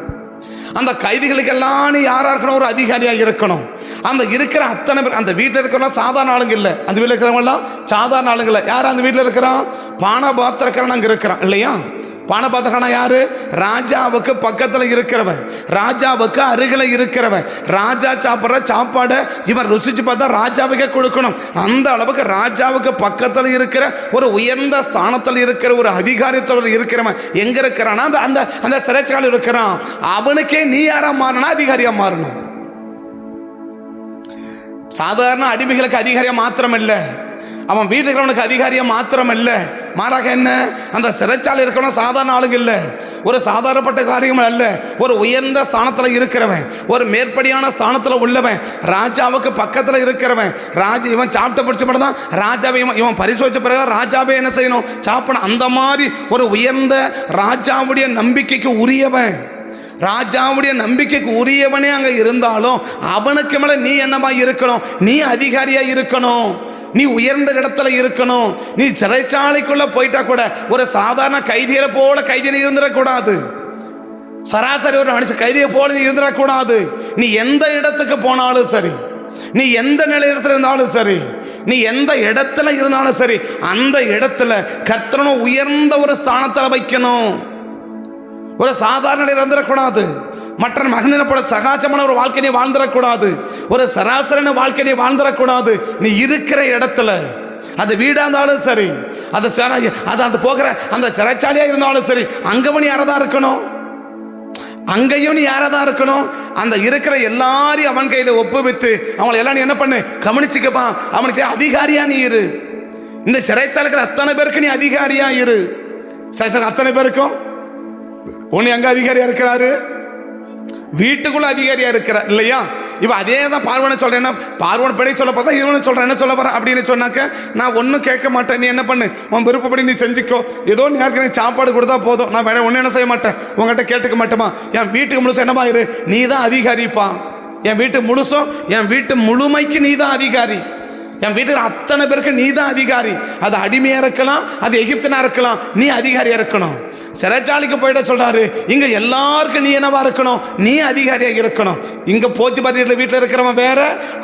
அந்த கைதிகளுக்கெல்லாம் நீ யாரா இருக்கணும்? ஒரு அதிகாரியாக இருக்கணும். அந்த இருக்கிற அத்தனை பேர் அந்த வீட்டில் இருக்கிறவங்க சாதாரண ஆளுங்க இல்லை. அந்த வீட்டில் இருக்கிறவங்கலாம் சாதாரண ஆளுங்க இல்லை. யார் அந்த வீட்டில் இருக்கிறான்? பானபாத்திரக்காரன் அங்கே இருக்கிறான் இல்லையா? பானபாத்திரக்காரன் யாரு? ராஜாவுக்கு பக்கத்தில் இருக்கிறவன், ராஜாவுக்கு அருகில் இருக்கிறவன். ராஜா சாப்பிட்ற சாப்பாடை இவன் ருசிச்சு பார்த்தா ராஜாவுக்கே கொடுக்கணும். அந்த அளவுக்கு ராஜாவுக்கு பக்கத்தில் இருக்கிற ஒரு உயர்ந்த ஸ்தானத்தில் இருக்கிற ஒரு அதிகாரத்தில் இருக்கிறவன் எங்க இருக்கிறான்னா அந்த அந்த சிறைச்சாலையில் இருக்கிறான். அவனுக்கே நீ யாரா மாறணும்? அதிகாரியா மாறணும். சாதாரண அடிமைகளுக்கு அதிகாரியா மாத்திரம் இல்லை, அவன் வீட்டில் இருக்கிறவனுக்கு அதிகாரியா மாத்திரம் இல்லை, மாறாக என்ன அந்த சிறைச்சாலை இருக்கிறவன சாதாரண ஆளுங்க இல்லை. ஒரு சாதாரணப்பட்ட காரியம் அல்ல. ஒரு உயர்ந்த ஸ்தானத்தில் இருக்கிறவன், ஒரு மேற்படியான ஸ்தானத்தில் உள்ளவன், ராஜாவுக்கு பக்கத்தில் இருக்கிறவன். இவன் சாப்பிட்ட பிடிச்ச மட்டும் தான் ராஜாவை இவன் பரிசோதிச்ச பிறகு ராஜாவே என்ன செய்யணும்? சாப்பிடணும். அந்த மாதிரி ஒரு உயர்ந்த ராஜாவுடைய நம்பிக்கைக்கு உரியவன், ராஜாவுடைய நம்பிக்கைக்கு உரியவனே அங்கே இருந்தாலும் அவனுக்கு மேலே நீ என்னவா இருக்கணும்? நீ அதிகாரியா இருக்கணும், நீ உயர்ந்த இடத்துல இருக்கணும். நீ சிறைச்சாலைக்குள்ள போயிட்டா கூட ஒரு சாதாரண கைதிகளை போல கைதியை இருந்துடக்கூடாது. சராசரி ஒரு மனுஷ கைதியை போல நீ இருந்துடக்கூடாது. நீ எந்த இடத்துக்கு போனாலும் சரி, நீ எந்த நிலையிடத்துல இருந்தாலும் சரி, நீ எந்த இடத்துல இருந்தாலும் சரி, அந்த இடத்துல கர்த்தரை உயர்ந்த ஒரு ஸ்தானத்தில் வைக்கணும். ஒரு சாதாரண நிலையில் இருந்துடக்கூடாது. மற்ற மகனின போல சகாஜமான ஒரு வாழ்க்கை நீ வாழ்ந்துடக்கூடாது. ஒரு சராசரின வாழ்க்கை நீ வாழ்ந்துடக்கூடாது. நீ இருக்கிற இடத்துல, அது வீடாக இருந்தாலும் சரி, அது அந்த போகிற அந்த சிறைச்சாலையாக இருந்தாலும் சரி, அங்கேயும் நீ யாராக தான் இருக்கணும், அங்கேயும் நீ யாராக தான் இருக்கணும். அந்த இருக்கிற எல்லாரையும் அவன் கையில் ஒப்புவித்து அவங்களை எல்லாம் நீ என்ன பண்ணு? கவனிச்சுக்கப்பா. அவனுக்கு அதிகாரியா நீ இரு. இந்த சிறைச்சாலைக்கிற அத்தனை பேருக்கு நீ அதிகாரியா இரு. சிறைச்சாலை அத்தனை பேருக்கும் ஒன்று எங்க அதிகாரியா இருக்கிறாரு? வீட்டுக்குள்ள அதிகாரியா இருக்கிறார் இல்லையா? இப்போ அதே தான் பார்வனை சொல்றேன். பார்வன் படி சொல்ல பார்த்தா இவனு சொல்றேன், என்ன சொல்ல போறேன் அப்படின்னு சொன்னாக்க, நான் ஒன்றும் கேட்க மாட்டேன், நீ என்ன பண்ணு, உன் விருப்பப்படி நீ செஞ்சுக்கோ, ஏதோ நேரத்துக்கு எனக்கு சாப்பாடு கொடுத்தா போதும், நான் வேற ஒன்றும் என்ன செய்ய மாட்டேன், உங்கள்கிட்ட கேட்டுக்க மாட்டேமா. என் வீட்டுக்கு முழுசும் என்னமா இரு, நீ தான் அதிகாரிப்பா. என் வீட்டு முழுசும், என் வீட்டு முழுமைக்கு நீ தான் அதிகாரி. என் வீட்டில் அத்தனை பேருக்கு நீ தான் அதிகாரி. அது அடிமையா இருக்கலாம், அது எகிப்தனா இருக்கலாம், நீ அதிகாரியா இருக்கணும். சிறைச்சாலைக்கு போயிட சொல்றாரு. இங்க எல்லாருக்கும் நீ என்னவா இருக்கணும்? நீ அதிகாரியாக இருக்கணும். இங்க போத்திபார் வீட்டில் இருக்கிறவன் வேற,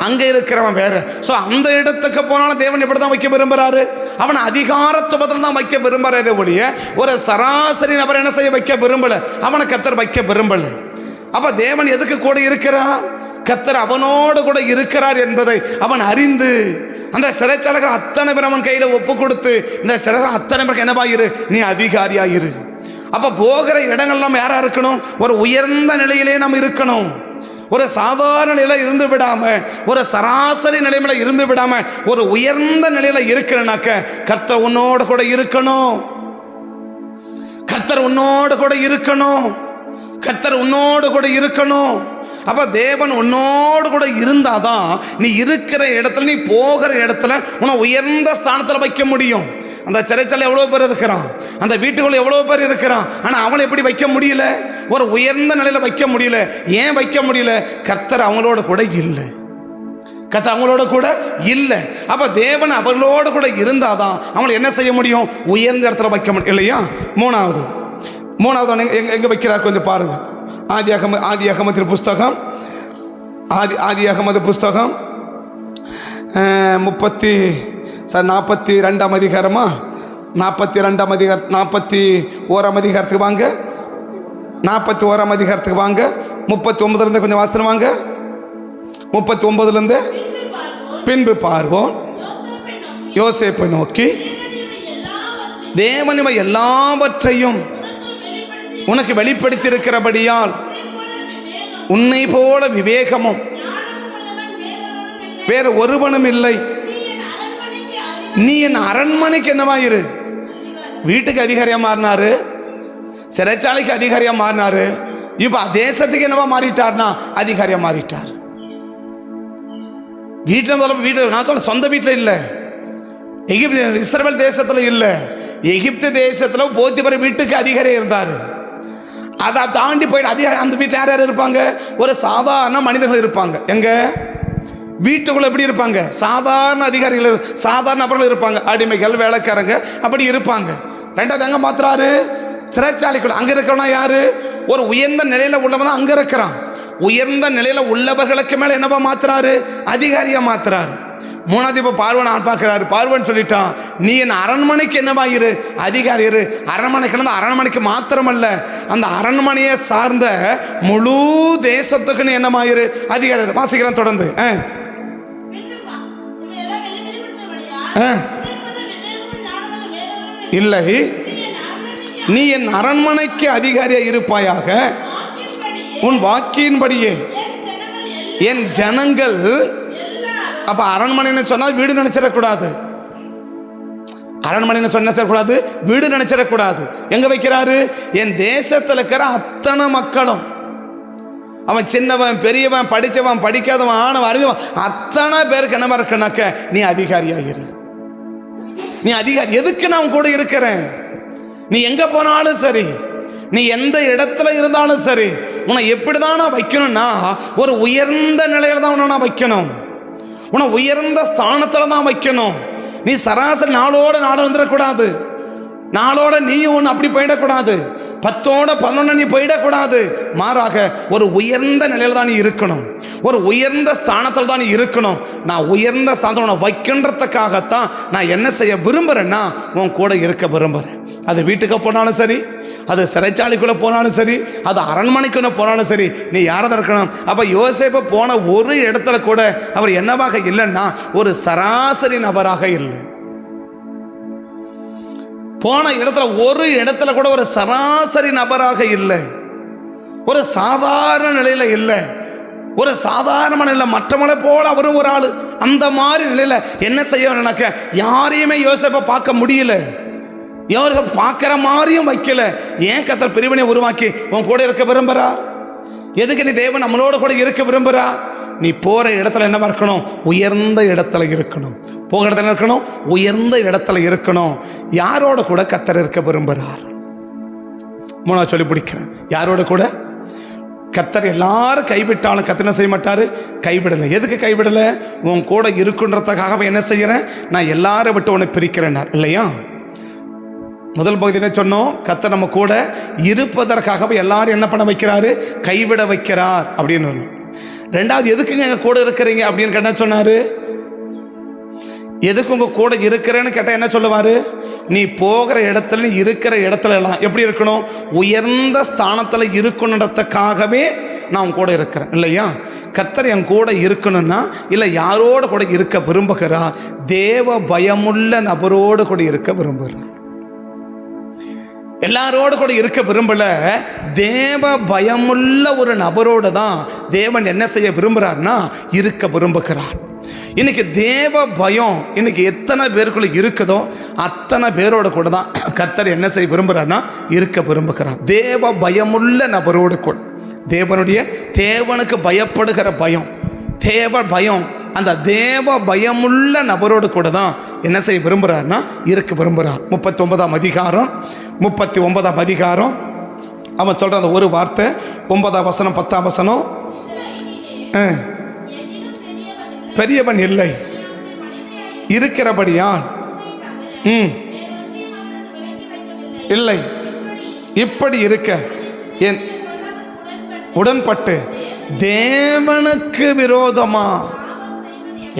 அங்க இருக்கிறவன் வேற. ஸோ அந்த இடத்துக்கு போனாலும் தேவன் எப்படி தான் வைக்க விரும்புறாரு? அவன் அதிகாரத்துவத்தில் தான் வைக்க விரும்புறாரு ஒழிய ஒரு சராசரி நபர் என்ன செய்ய வைக்க விரும்பல, அவனை கர்த்தர் வைக்க விரும்பல. அப்ப தேவன் எதுக்கு கூட இருக்கிறார்? கர்த்தர் அவனோடு கூட இருக்கிறார் என்பதை அவன் அறிந்து அந்த சிறைச்சாலைகள் அத்தனை பேர் அவன் கையில் ஒப்பு கொடுத்து, இந்த சிறை அத்தனை பேருக்கு என்னவாயிரு? நீ அதிகாரியாயிரு. அப்ப போகிற இடங்கள்லாம் யாரா இருக்கணும்? ஒரு உயர்ந்த நிலையிலே நாம் இருக்கணும். ஒரு சாதாரண நிலையில இருந்து விடாம, ஒரு சராசரி நிலைமையில இருந்து விடாம ஒரு உயர்ந்த நிலையில இருக்கிறனாக்க கர்த்தர் உன்னோட கூட இருக்கணும். கர்த்தர் உன்னோடு கூட இருக்கணும். கர்த்தர் உன்னோடு கூட இருக்கணும். அப்ப தேவன் உன்னோடு கூட இருந்தாதான் நீ இருக்கிற இடத்துல, நீ போகிற இடத்துல உன்னை உயர்ந்த ஸ்தானத்தில் வைக்க முடியும். அந்த சிறைச்சாலை எவ்வளோ பேர் இருக்கிறான், அந்த வீட்டுக்குள்ள எவ்வளோ பேர் இருக்கிறான், ஆனால் அவனை எப்படி வைக்க முடியல? ஒரு உயர்ந்த நிலையில் வைக்க முடியல. ஏன் வைக்க முடியல? கர்த்தர் அவங்களோட கூட இல்லை. கர்த்தர் அவங்களோட கூட இல்லை. அப்ப தேவன் அவர்களோடு கூட இருந்தாதான் அவங்களை என்ன செய்ய முடியும்? உயர்ந்த இடத்துல வைக்க முடியும் இல்லையா? மூணாவது எங்க வைக்கிறார் கொஞ்சம் பாருங்க. ஆதி அகமது புஸ்தகம் 42 அதிகாரமா, 42 அதிகாரம், 41 அதிகாரத்துக்கு வாங்க, 41 அதிகாரத்துக்கு வாங்க. 39 கொஞ்சம் வாசனம் வாங்க. 39 பின்பு பார்வோன் யோசேப்பை நோக்கி, தேவன் இவை எல்லாவற்றையும் உனக்கு வெளிப்படுத்தி இருக்கிறபடியால் உன்னை போல விவேகமும் வேற ஒருவனும் இல்லை. நீ என் அரண்மனைக்கு என்னவாயிரு? வீட்டுக்கு அதிகாரியா மாறினாரு, சிறைச்சாலைக்கு அதிகாரியா மாறினாரு. இப்ப தேசத்துக்கு என்னவா மாறிட்டார்னா அதிகாரியா மாறிட்டார். வீட்டில் நான் சொல்ல சொந்த வீட்டில் இல்லை, இஸ்ரவேல் தேசத்துல இல்லை, எகிப்து தேசத்துல போத்திபார் வீட்டுக்கு அதிகாரியா இருந்தாரு. அதை தாண்டி போயிட்டு அதிகாரி அந்த வீட்டில் யார் யார் இருப்பாங்க? ஒரு சாதாரண மனிதர்கள் இருப்பாங்க. எங்க வீட்டுக்குள்ள எப்படி இருப்பாங்க? சாதாரண அதிகாரிகள், சாதாரண நபர்கள் இருப்பாங்க, அடிமைகள், வேலைக்காரங்க அப்படி இருப்பாங்க. ரெண்டாவது எங்க மாத்துறாரு? சிறைச்சாலைக்குள்ள. அங்க இருக்கிறவனா யாரு? ஒரு உயர்ந்த நிலையில உள்ளவன் தான் அங்க இருக்கிறான். உயர்ந்த நிலையில உள்ளவர்களுக்கு மேல என்னவா மாத்துறாரு? அதிகாரியா மாத்துறாரு. மூணாவது இப்போ பார்வன் பார்க்கிறாரு. பார்வன் சொல்லிட்டான், நீ என் அரண்மனைக்கு என்னவாயிரு? அதிகாரி இரு. அரண்மனைக்கு அரண்மனைக்கு மாத்திரமல்ல, அந்த அரண்மனையை சார்ந்த முழு தேசத்துக்கு நீ என்னமாயிரு? அதிகாரி. வாசிக்கிறேன் தொடர்ந்து. இல்லை, நீ என் அரண்மனைக்கு அதிகாரியா இருப்பாயாக, உன் வாக்கின்படியே என் ஜனங்கள். அப்ப அரண்மனைன்னு சொன்னா வீடு நினைச்சிடக்கூடாது. அரண்மனைன்னு சொல்லக்கூடாது, வீடு நினைச்சிடக்கூடாது. எங்க வைக்கிறாரு? என் தேசத்தில் இருக்கிற அத்தனை மக்களும், அவன் சின்னவன் பெரியவன் படித்தவன் படிக்காதவன் ஆனவன் அறிஞ்சவன் அத்தனை பேருக்கு என்ன இருக்கனாக்க நீ அதிகாரியாகிரு. நீ அதிகாரி. எதுக்கு நான் கூட இருக்கிறேன்? நீ எங்க போனாலும் சரி, நீ எந்த இடத்துல இருந்தாலும் சரி, உன்னை எப்படிதான் நான் வைக்கணும்னா ஒரு உயர்ந்த நிலையில தான் உன்னை நான் வைக்கணும். உன்னை உயர்ந்த ஸ்தானத்துல தான் வைக்கணும். நீ சராசரி நாளோட நாடு வந்துடக்கூடாது. நாளோட நீயும் ஒன்று அப்படி போயிடக்கூடாது. 10ஓட 11 நீ போயிடக்கூடாது. மாறாக ஒரு உயர்ந்த நிலையில் தான் நீ இருக்கணும். ஒரு உயர்ந்த ஸ்தானத்தில் தான் நீ இருக்கணும். நான் உயர்ந்த ஸ்தானத்தில் உன்னை வைக்கின்றதுக்காகத்தான் நான் என்ன செய்ய விரும்புகிறேன்னா உன் கூட இருக்க விரும்புகிறேன். அது வீட்டுக்கு போனாலும் சரி, அது சிறைச்சாலைக்குள்ளே போனாலும் சரி, அது அரண்மனைக்குள்ளே போனாலும் சரி, நீ யாராவது இருக்கணும். அப்போ யோசேப்பு போன ஒரு இடத்துல கூட அவர் என்னவாக இல்லைன்னா ஒரு சராசரி நபராக இல்லை. போன இடத்துல ஒரு இடத்துல கூட ஒரு சராசரி நபராக இல்லை. ஒரு சாதாரண நிலையில இல்லை. ஒரு சாதாரணமான இல்லை. மற்றவங்களை போல அவரும் ஒரு ஆள். அந்த மாதிரி நிலையில என்ன செய்யணும்னாக்க யாரையுமே யோசேப்பை பார்க்க முடியல. யாருக்கு பார்க்குற மாதிரியும் வைக்கல. ஏன் கர்த்தர் பிரிவினை உருவாக்கி உன் கூட இருக்க விரும்புறா? எதுக்கு நீ தேவன் நம்மளோட கூட இருக்க விரும்புறா? நீ போகிற இடத்துல என்னவா இருக்கணும்? உயர்ந்த இடத்துல இருக்கணும். போகிற இடத்துல இருக்கணும், உயர்ந்த இடத்துல இருக்கணும். யாரோட கூட கர்த்தர் இருக்க விரும்புகிறார்? மூணாவது சொல்லி பிடிக்கிறேன். யாரோட கூட? கர்த்தர் எல்லாரும் கைவிட்டாலும் கர்த்தர் என்ன செய்ய மாட்டார்? கைவிடலை. எதுக்கு கைவிடலை? உன் கூட இருக்குன்றதுக்காக என்ன செய்கிறேன்? நான் எல்லாரும் விட்டு உன்னை பிரிக்கிறேன் இல்லையா? முதல் பகுதி என்ன சொன்னோம்? கர்த்தர் நம்ம கூட இருப்பதற்காக எல்லாரும் என்ன பண்ண வைக்கிறாரு? கைவிட வைக்கிறார் அப்படின்னு. ரெண்டாவது, எதுக்குங்க எங்க கூட இருக்கிறீங்க அப்படின்னு கேட்டா சொன்னாரு. எதுக்கு உங்க கூட இருக்கிறேன்னு கேட்டால் என்ன சொல்லுவாரு? நீ போகிற இடத்துல, நீ இருக்கிற இடத்துல எல்லாம் எப்படி இருக்கணும்? உயர்ந்த ஸ்தானத்தில் இருக்கணுன்றதுக்காகவே நான் உன் கூட இருக்கிறேன் இல்லையா? கர்த்தர் என் கூட இருக்கணும்னா இல்லை யாரோட கூட இருக்க விரும்புகிறா? தேவ பயமுள்ள நபரோடு கூட இருக்க விரும்புகிறா. எல்லாரோடு கூட இருக்க விரும்பல. தேவ பயமுள்ள ஒரு நபரோடு தான் தேவன் என்ன செய்ய விரும்புகிறார்னா இருக்க விரும்புகிறார். இன்னைக்கு தேவ பயம் இன்னைக்கு எத்தனை பேருக்குள்ள இருக்குதோ அத்தனை பேரோட கூட தான் கர்த்தர் என்ன செய்ய விரும்புகிறார்னா இருக்க விரும்புகிறார். தேவ பயமுள்ள நபரோடு கூட, தேவனுக்கு பயப்படுகிற பயம், தேவ பயம், அந்த தேவ பயமுள்ள நபரோடு கூட தான் என்ன செய்ய விரும்புகிறார்னா இருக்க விரும்புகிறார். 39ஆம் அதிகாரம் 39ஆம் அதிகாரம் அவன் சொல்கிற அந்த ஒரு வார்த்தை 9ஆம் வசனம் 10ஆம் வசனம். பெரியவன் இல்லை இருக்கிறபடியால் இல்லை. இப்படி இருக்க என் உடன்பட்டு தேவனுக்கு விரோதமா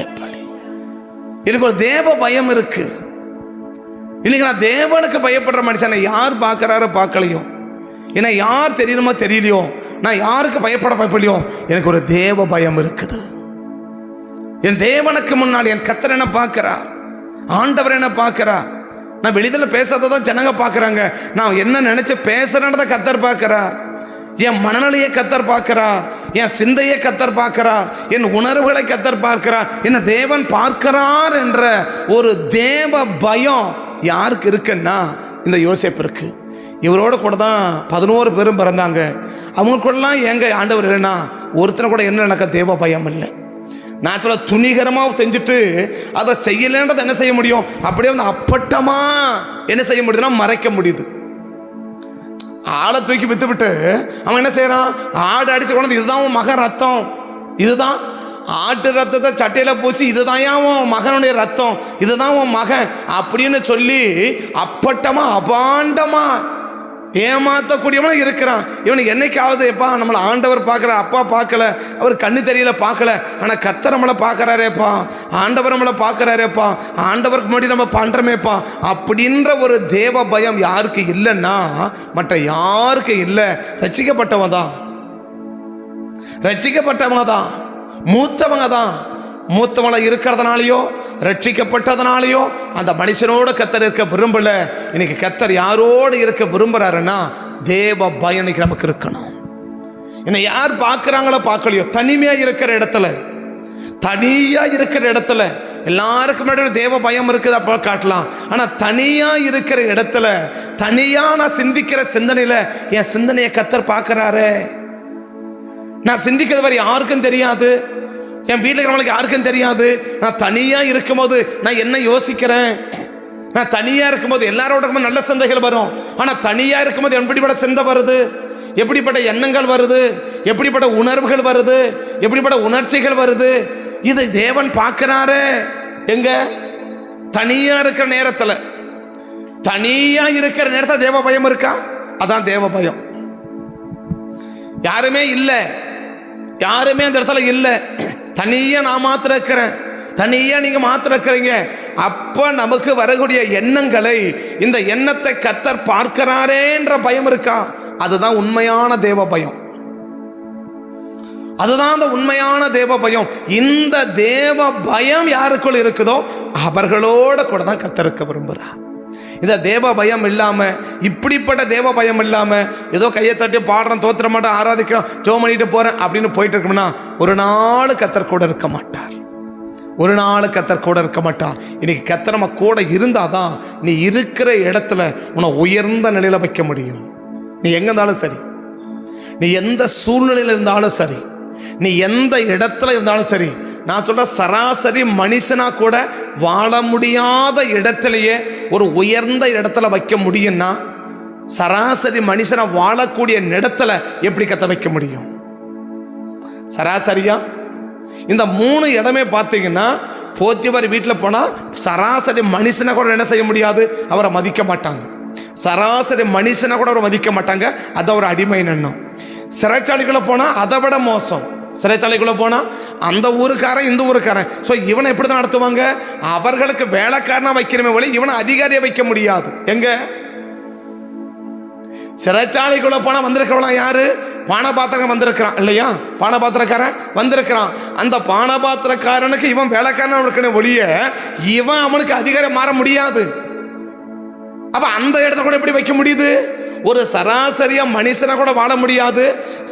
எப்படி? எனக்கு ஒரு தேவ பயம் இருக்கு. இன்னைக்கு நான் தேவனுக்கு பயப்படுற மனுஷனை யார் பார்க்குறாரோ பார்க்கலையோ, ஏன்னா யார் தெரியணுமோ தெரியலையோ, நான் யாருக்கு பயப்படலையோ, எனக்கு ஒரு தேவ பயம் இருக்குது. என் தேவனுக்கு முன்னாடி என் கர்த்தர் என்ன பார்க்கிறார், ஆண்டவர் என்ன பார்க்கிறார். நான் வெளியில் பேசாததான் ஜனங்க பார்க்குறாங்க. நான் என்ன நினைச்சு பேசுறேன்றதை கர்த்தர் பார்க்கிறார். என் மனநிலையை கர்த்தர் பார்க்கிறார். என் சிந்தையை கர்த்தர் பார்க்கிறார். என் உணர்வுகளை கர்த்தர் பார்க்கிறார். என்ன தேவன் பார்க்கிறார் என்ற ஒரு தேவ பயம் யாருக்கு இருக்குன்னா இந்த யோசேப்பு இருக்கு. இவரோட கூட தான் 11 பேரும் பிறந்தாங்க. அவங்க கூடலாம் எங்க ஆண்டவர் இல்லைன்னா ஒருத்தனை கூட என்ன எனக்கு தேவ பயம் இல்லை. நான் சொல்ல துணிகரமாக செஞ்சுட்டு அதை செய்யலைன்றதை என்ன செய்ய முடியும்? அப்படியே வந்து அப்பட்டமா என்ன செய்ய முடியுதுன்னா மறைக்க முடியுது. ஆடை தூக்கி வித்து விட்டு அவன் என்ன செய்யறான்? ஆடு அடிச்சு கொண்டு இதுதான் உன் மகன் ரத்தம், இதுதான் ஆட்டு ரத்தத்தை சட்டையில பூச்சி இதுதான் உன் மகனுடைய ரத்தம், இதுதான் உன் மகன் அப்படின்னு சொல்லி அப்பட்டமா அபாண்டமா ஏமாத்தக்கூடியவனும் இருக்கிறான். இவனுக்கு என்னைக்காவது எப்பா நம்மளை ஆண்டவர் பார்க்குறார், அப்பா பார்க்கல, அவர் கண்ணு தெரியல பார்க்கல, ஆனால் கர்த்தர் நம்மளை பார்க்குறாரேப்பா, ஆண்டவர் நம்மளை பார்க்குறாரேப்பா, ஆண்டவருக்கு முன்னாடி நம்ம பண்ணுறமேப்பா அப்படின்ற ஒரு தேவ பயம் யாருக்கு இல்லைன்னா மற்ற யாருக்கு இல்லை? ரட்சிக்கப்பட்டவங்க தான், ரட்சிக்கப்பட்டவங்க தான், மூத்தவங்க தான். மூத்தவங்கள இருக்கிறதுனாலையோ ரட்சிக்கப்பட்டதுனாலையோ அந்த மனுஷனோட கர்த்தர் இருக்க விரும்பல. இன்னைக்கு கர்த்தர் யாரோடு இருக்க விரும்புறாருன்னா தேவ பயம் இன்னைக்கு நமக்கு இருக்கணும். என்னை யார் பார்க்குறாங்களோ பார்க்கலையோ, தனிமையாக இருக்கிற இடத்துல, தனியாக இருக்கிற இடத்துல எல்லாருக்கும் முன்னாடி தேவ பயம் இருக்குது அப்போ காட்டலாம். ஆனால் தனியாக இருக்கிற இடத்துல, தனியாக நான் சிந்திக்கிற சிந்தனையில் என் சிந்தனையை கர்த்தர் பார்க்குறாரு. நான் சிந்திக்கிறது வரை யாருக்கும் தெரியாது, என் வீட்டில் இருக்கிறவங்களுக்கு யாருக்கும் தெரியாது. நான் தனியாக இருக்கும்போது நான் என்ன யோசிக்கிறேன், நான் தனியாக இருக்கும்போது எல்லாரோட இருக்கும்போது நல்ல சிந்தைகள் வரும். ஆனால் தனியாக இருக்கும்போது எப்படிப்பட்ட சிந்தை வருது, எப்படிப்பட்ட எண்ணங்கள் வருது, எப்படிப்பட்ட உணர்வுகள் வருது, எப்படிப்பட்ட உணர்ச்சிகள் வருது, இது தேவன் பார்க்கிறாரு. எங்க தனியாக இருக்கிற நேரத்தில், தனியாக இருக்கிற நேரத்தில் தேவ பயம் இருக்கா? அதான் தேவ பயம். யாருமே இல்லை, யாருமே அந்த இடத்துல இல்லை, தனியாக நான் மாத்திரம் இருக்கிறேன், தனியாக நீங்கள் மாத்திரம் இருக்கிறீங்க. அப்போ நமக்கு வரக்கூடிய எண்ணங்களை, இந்த எண்ணத்தை கர்த்தர் பார்க்கிறாரேன்ற பயம் இருக்கா? அதுதான் உண்மையான தேவ பயம். அதுதான் அந்த உண்மையான தேவ பயம். இந்த தேவ பயம் யாருக்குள் இருக்குதோ அவர்களோட கூட தான் கர்த்தர் இருக்க விரும்புகிறார். இந்த தேவ பயம் இல்லாம, இப்படிப்பட்ட தேவ பயம் இல்லாம ஏதோ கையை தட்டி பாடுறேன், தோத்திர மாட்டேன், ஆராதிக்கிறோம், ஜெபம் பண்ணிட்டு போறேன் அப்படின்னு போயிட்டு இருக்கோம்னா ஒரு நாள் கர்த்தர் கூட இருக்க மாட்டார். ஒரு நாள் கர்த்தர் கூட இருக்க மாட்டார். இன்னைக்கு கர்த்தர் நம்ம கூட இருந்தாதான் நீ இருக்கிற இடத்துல உன்னை உயர்ந்த நிலையில வைக்க முடியும். நீ எங்க இருந்தாலும் சரி, நீ எந்த சூழ்நிலையில் இருந்தாலும் சரி, நீ எந்த இடத்துல இருந்தாலும் சரி, நான் சொல்ற சராசரி மனுஷனா கூட வாழ முடியாத இடத்திலேயே ஒரு உயர்ந்த இடத்துல வைக்க முடியும்னா, சராசரி மனுஷனை வாழக்கூடிய இடத்துல எப்படி கத்த வைக்க முடியும்? சராசரியா இந்த 3 இடமே பார்த்தீங்கன்னா, போத்திபார் வீட்டில் போனால் சராசரி மனுஷனை கூட என்ன செய்ய முடியாது, அவரை மதிக்க மாட்டாங்க. சராசரி மனுஷனை கூட அவரை மதிக்க மாட்டாங்க. அது ஒரு அடிமை எண்ணம். சிறைச்சாலைக்குள்ள போனால் அதை விட மோசம். சிறைச்சாலைக்குள்ள போனால் அந்த ஊருக்காரன் இந்த ஊருக்காரன், ஸோ இவனை எப்படி தான் நடத்துவாங்க? அவர்களுக்கு வேலைக்காரனா வைக்கிறமே வழி, இவனை அதிகாரியை வைக்க முடியாது. எங்க சிறைச்சாலைக்குள்ள போனா வந்திருக்கிறவனா யாரு? பானபாத்திரன் வந்திருக்கிறான் இல்லையா? பானபாத்திரக்காரன் வந்திருக்கிறான். அந்த பானபாத்திரக்காரனுக்கு இவன் வேலைக்காரன் இருக்கிற ஒழிய இவன் அவனுக்கு அதிகாரம் மாற முடியாது. அப்ப அந்த இடத்துல கூட எப்படி வைக்க முடியுது? ஒரு சராசரியா மனுஷனை கூட வாழ முடியாது,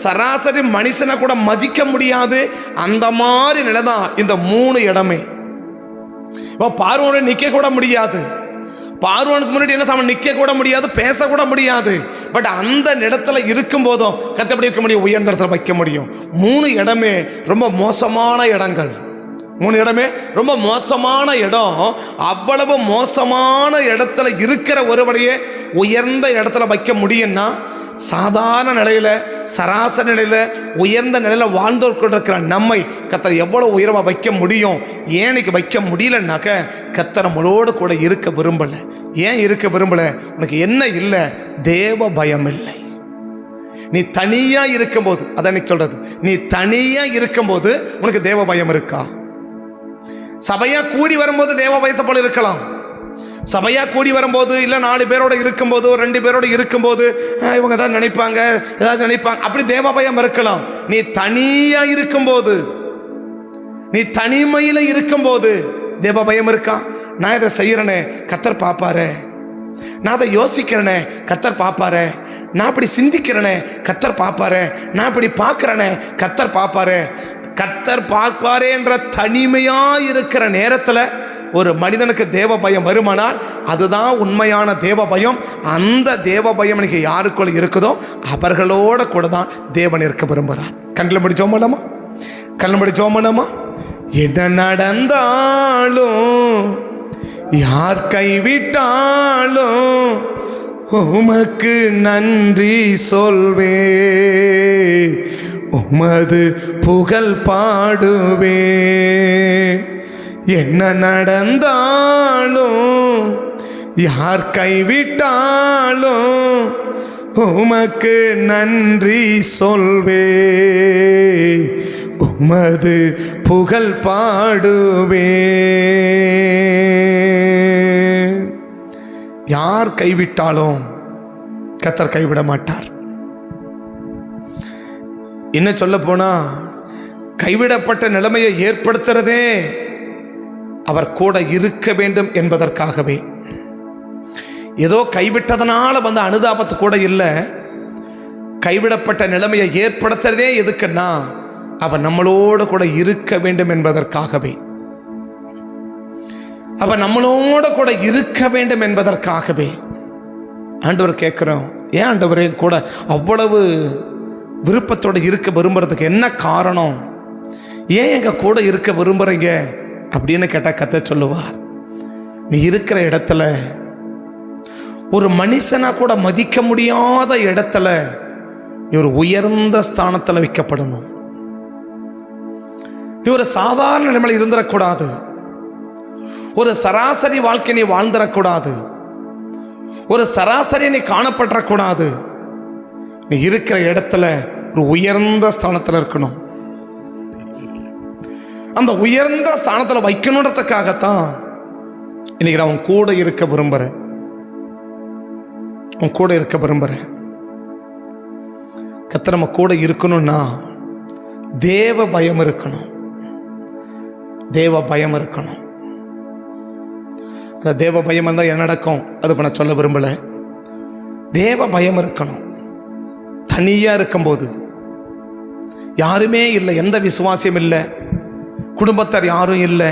சராசரி மனுஷனை கூட மதிக்க முடியாது. அந்த மாதிரி நிலைதான் இந்த 3 இடமே. இப்போ பார்வோட நிக்க கூட முடியாது, பார்வோனுக்கு முன்னாடி என்ன சாமி நிக்க கூட முடியாது, பேச கூட முடியாது. பட் அந்த இடத்துல இருக்கும் போதும் கத்தப்படி இருக்க முடியும், உயர்ந்த இடத்துல வைக்க முடியும். 3 இடமே ரொம்ப மோசமான இடங்கள். 3 இடமே ரொம்ப மோசமான இடம். அவ்வளவு மோசமான இடத்துல இருக்கிற ஒருவரையே உயர்ந்த இடத்துல வைக்க முடியும்னா, சாதாரண நிலையில, சராசரி நிலையில, உயர்ந்த நிலையில வாழ்ந்து கொண்டிருக்கிற நம்மை கர்த்தர் எவ்வளவு உயர்வா வைக்க முடியும்? ஏனைக்கு வைக்க முடியலன்னாக்க கர்த்தர் நம்மளோடு கூட இருக்க விரும்பல. ஏன் இருக்க விரும்பல? உனக்கு என்ன இல்லை? தேவ பயம் இல்லை. நீ தனியா இருக்கும்போது, அதான் சொல்றது, நீ தனியா இருக்கும்போது உனக்கு தேவ பயம் இருக்கா? சபையா கூடி வரும்போது தேவ பயத்தை போல இருக்கலாம். சபையா கூடி வரும்போது, இல்லை 4 பேரோட இருக்கும்போது, 2 பேரோட இருக்கும்போது இவங்க தான் நினைப்பாங்க, ஏதாவது நினைப்பாங்க, அப்படி தேவ பயம் இருக்கலாம். நீ தனியா இருக்கும்போது, நீ தனிமையில இருக்கும்போது தேவ பயம் இருக்கா? நான் இதை செய்யறேனே கர்த்தர் பார்ப்பாரு, நான் அதை யோசிக்கிறேனே கர்த்தர் பார்ப்பாரு, நான் இப்படி சிந்திக்கிறேனே கர்த்தர் பார்ப்பாரு, நான் இப்படி பார்க்கிறேனே கர்த்தர் பார்ப்பாரு. கர்த்தர் பார்ப்பாரே என்ற தனிமையா இருக்கிற நேரத்தில் ஒரு மனிதனுக்கு தேவ பயம் வருமானால் அதுதான் உண்மையான தேவ பயம். அந்த தேவ பயம் எனக்கு யாருக்குள்ள இருக்குதோ அவர்களோட கூட தான் தேவன் இருக்க விரும்புகிறார். கண்ணில் முடி ஜோமனமா, கண்ணில் முடி ஜோமனமா. என்ன நடந்தாலும், யார் கைவிட்டாலும் உமக்கு நன்றி சொல்வே, உமது புகழ் பாடுவே. என்ன நடந்தாலும், யார் கைவிட்டாலும் உமக்கு நன்றி சொல்வே, உமது புகழ் பாடுவே. யார் கைவிட்டாலும் கர்த்தர் கைவிட மாட்டார். என்ன சொல்ல போனா, கைவிடப்பட்ட நிலைமையை ஏற்படுத்துறதே அவர் கூட இருக்க வேண்டும் என்பதற்காகவே. ஏதோ கைவிட்டதனால வந்த அனுதாபத்து கூட இல்லை. கைவிடப்பட்ட நிலைமையை ஏற்படுத்துறதே எதுக்குன்னா அவர் நம்மளோடு கூட இருக்க வேண்டும் என்பதற்காகவே. அப்போ நம்மளோட கூட இருக்க வேண்டும் என்பதற்காகவே ஆண்டவர் கேட்குறோம், ஏன் ஆண்டவரே கூட அவ்வளவு விருப்பத்தோடு இருக்க விரும்புறதுக்கு என்ன காரணம்? ஏன் எங்கள் கூட இருக்க விரும்புகிறீங்க அப்படின்னு கேட்டால் கர்த்தர் சொல்லுவார், நீ இருக்கிற இடத்துல ஒரு மனுஷனா கூட மதிக்க முடியாத இடத்துல நீ ஒரு உயர்ந்த ஸ்தானத்தில் வைக்கப்படணும். நீ ஒரு சாதாரண நிலைமையில் இருந்துடக்கூடாது. ஒரு சராசரி வாழ்க்கை நீ வாழ்ந்துடக்கூடாது. ஒரு சராசரி நீ காணப்படக்கூடாது. நீ இருக்கிற இடத்துல ஒரு உயர்ந்த ஸ்தானத்தில் இருக்கணும். அந்த உயர்ந்த ஸ்தானத்தில் வைக்கணுன்றதுக்காகத்தான் இன்னைக்கு நான் உன் கூட இருக்க விரும்புகிறேன். உன் கூட இருக்க விரும்புகிறேன். கர்த்தர் நம்ம கூட இருக்கணும்னா தேவ பயம் இருக்கணும். தேவ பயம் இருக்கணும். அந்த தேவ பயம் இருந்தால் என்ன நடக்கும் அது இப்போ நான் சொல்ல விரும்பலை. தேவ பயம் இருக்கணும். தனியாக இருக்கும்போது யாருமே இல்லை, எந்த விசுவாசியும் இல்லை, குடும்பத்தார் யாரும் இல்லை,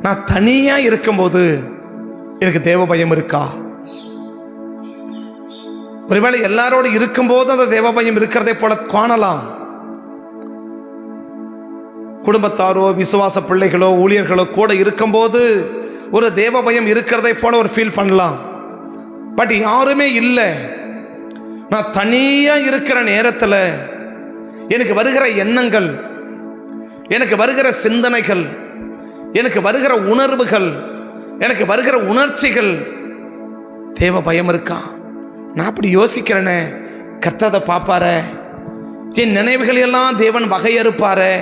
நான் தனியாக இருக்கும்போது எனக்கு தேவ பயம் இருக்கா? ஒருவேளை எல்லாரோடு இருக்கும்போது அந்த தேவ பயம் இருக்கிறதை போல காணலாம். குடும்பத்தாரோ விசுவாச பிள்ளைகளோ ஊழியர்களோ கூட இருக்கும்போது ஒரு தேவ பயம் இருக்கிறதை போல ஒரு ஃபீல் பண்ணலாம். பட் யாருமே இல்லை, நான் தனியாக இருக்கிற நேரத்தில் எனக்கு வருகிற எண்ணங்கள், எனக்கு வருகிற சிந்தனைகள், எனக்கு வருகிற உணர்வுகள், எனக்கு வருகிற உணர்ச்சிகள் தேவ பயம் இருக்கா? நான் அப்படி யோசிக்கிறேனே, கர்த்தர் அதை பார்ப்பாரு. என் நினைவுகள் எல்லாம் தேவன் வகையறுப்பாரு.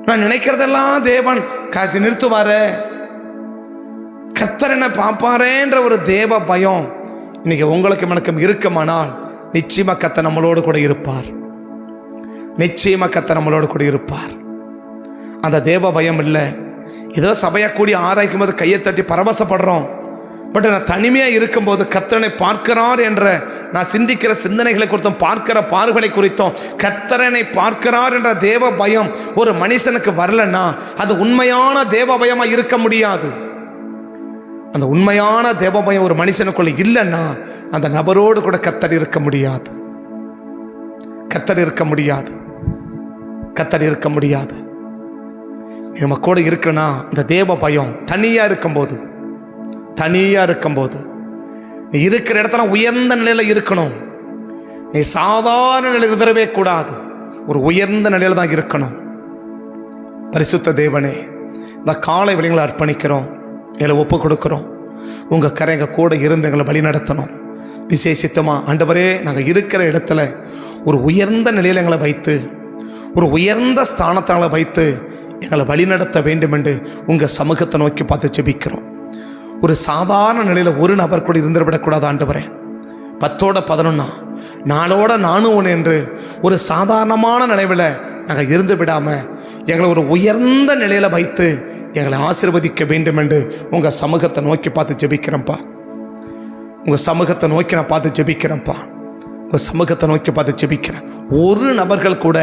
நான் நினைக்கிறதெல்லாம் தேவன் காசு நிறுத்துவாரு. கர்த்தர் என்ன பார்ப்பாரேன்ற ஒரு தேவ பயம் இன்னைக்கு உங்களுக்கு எனக்கும் இருக்குமானால் நிச்சயமா கர்த்தர் நம்மளோடு கூட இருப்பார். நிச்சயமா கர்த்தர் நம்மளோடு கூட இருப்பார். அந்த தேவ பயம் இல்லை. ஏதோ சபையா கூடி ஆராய்க்கும் போது கையை தட்டி பரவசப்படுறோம். பட் நான் தனிமையாக இருக்கும்போது கர்த்தரனை பார்க்கிறார் என்ற நான் சிந்திக்கிற சிந்தனைகளை குறித்தும் பார்க்கிற பார்வைகளை குறித்தும் கர்த்தரனை பார்க்கிறார் என்ற தேவ பயம் ஒரு மனுஷனுக்கு வரலன்னா அது உண்மையான தேவ பயமாக இருக்க முடியாது. அந்த உண்மையான தேவ பயம் ஒரு மனுஷனுக்குள்ள இல்லைன்னா அந்த நபரோடு கூட கர்த்தர் இருக்க முடியாது. கர்த்தர் இருக்க முடியாது. கர்த்தர் இருக்க முடியாது. நம்ம கூட இருக்குன்னா இந்த தேவ பயம் தனியாக இருக்கும்போது, தனியாக இருக்கும்போது நீ இருக்கிற இடத்துல உயர்ந்த நிலையில் இருக்கணும். நீ சாதாரண நிலையில் இருந்தவே கூடாது. ஒரு உயர்ந்த நிலையில் தான் இருக்கணும். பரிசுத்த தேவனே, இந்த காலை வழிகளை அர்ப்பணிக்கிறோம், எங்களை ஒப்பு கொடுக்குறோம். உங்கள் கரை எங்கள் கூட இருந்து எங்களை வழி நடத்தணும். விசேஷித்தமாக ஆண்டவரே, நாங்கள் இருக்கிற இடத்துல ஒரு உயர்ந்த நிலையில் எங்களை வைத்து, ஒரு உயர்ந்த ஸ்தானத்தை வைத்து எங்களை வழி நடத்த வேண்டும் என்று உங்கள் சமூகத்தை நோக்கி பார்த்து ஜெபிக்கிறோம். ஒரு சாதாரண நிலையில் ஒரு நபர் கூட இருந்துவிடக்கூடாது ஆண்டவரே. 10-11 நாளோட நானும் ஒன்று என்று ஒரு சாதாரணமான நினைவில் நாங்கள் இருந்து விடாமல் எங்களை ஒரு உயர்ந்த நிலையில் வைத்து எங்களை ஆசீர்வதிக்க வேண்டும் என்று உங்கள் சமூகத்தை நோக்கி பார்த்து ஜெபிக்கிறேன்ப்பா. உங்கள் சமூகத்தை நோக்கி நான் பார்த்து ஜெபிக்கிறேன்ப்பா. உங்கள் சமூகத்தை நோக்கி பார்த்து ஜெபிக்கிறேன். ஒரு நபர்கள் கூட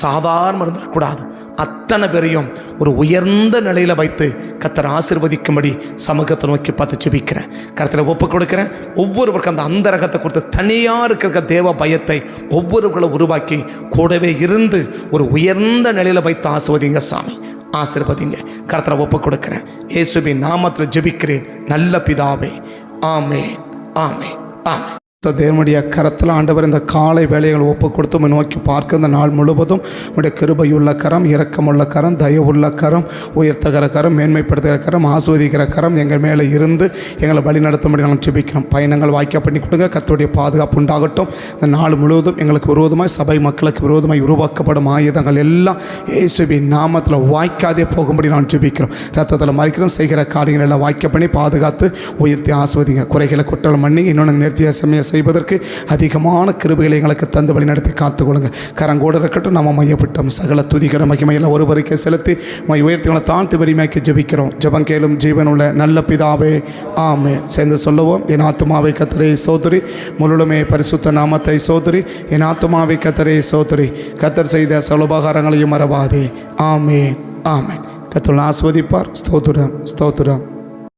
சாதாரண இருந்துடக்கூடாது. அத்தனை பேரையும் ஒரு உயர்ந்த நிலையில் வைத்து கர்த்தர் ஆசீர்வதிக்கும்படி சமூகத்தை நோக்கி பார்த்து ஜெபிக்கிறேன். கர்த்தரை ஒப்பு கொடுக்கிறேன். ஒவ்வொருவருக்கும் அந்த அந்தரகத்தை கொடுத்து தனியாக இருக்கிற தேவ பயத்தை ஒவ்வொருவர்களும் உருவாக்கி கூடவே இருந்து ஒரு உயர்ந்த நிலையில் வைத்து ஆசீர்வதிங்க சாமி, ஆசீர்வதிங்க. கர்த்தரை ஒப்பு கொடுக்கிறேன். இயேசுவின் நாமத்தில் ஜெபிக்கிறேன் நல்ல பிதாவே. ஆமென், ஆமென், ஆமென். தேவனுடைய கரத்தில் ஆண்டவர் இந்த காலை வேலைகளை ஒப்பு கொடுத்து நோக்கி பார்க்க இந்த நாள் முழுவதும் உடைய கிருபையுள்ள கரம், இரக்கமுள்ள கரம், தயவுள்ள கரம், உயர்த்துகிற கரம், மேன்மைப்படுத்துகிற கரம், ஆஸ்வதிக்கிற கரம் எங்கள் மேலே இருந்து எங்களை வழி நடத்தும்படி நாங்கள் ஜெபிக்கிறோம். பயணங்கள் வாய்க்க பண்ணி கொடுங்க. கர்த்தருடைய பாதுகாப்பு உண்டாகட்டும். இந்த நாள் முழுவதும் எங்களுக்கு விரோதமாய், சபை மக்களுக்கு விரோதமாய் உருவாக்கப்படும் ஆயுதங்கள் எல்லாம் இயேசுவின் நாமத்தில் வாய்க்காதே போகும்படி நான் ஜெபிக்கிறோம். ரத்தத்தில் மறைக்கிறோம். செய்கிற காரியங்கள் எல்லாம் வாய்க்க பண்ணி பாதுகாத்து உயர்த்தி ஆஸ்வதிங்க. குறைகளை குற்றல் பண்ணி இன்னொன்று நேர்த்தியாக செம்மையாக செய்வதற்கு அதிகமான கிருபைகளை எங்களுக்கு தந்து வழி நடத்தி காத்துக்கொள்ளுங்க. கரங்கோடு இருக்கட்டும். நம்ம மையப்பட்டோம். சகல துதிகட மகிமையெல்லாம் ஒருவருக்கே செலுத்தி உயர்த்திகளை தாழ்த்து வலிமையாக்கி ஜெபிக்கிறோம். ஜெபம் கேளும் ஜீவனுள்ள நல்ல பிதாவே. ஆமென். சேர்ந்து சொல்லுவோம். என் ஆத்துமாவை கர்த்தரை சோதரி, முழுமே பரிசுத்த நாமத்தை சோதரி. என் ஆத்துமாவை கர்த்தரை சோதரி, கர்த்தர் செய்த சலுபகாரங்களையும் மறவாதே. ஆமென், ஆமென். கர்த்தர் ஆஸ்வதிப்பார். ஸ்தோத்திரம், ஸ்தோத்திரம்.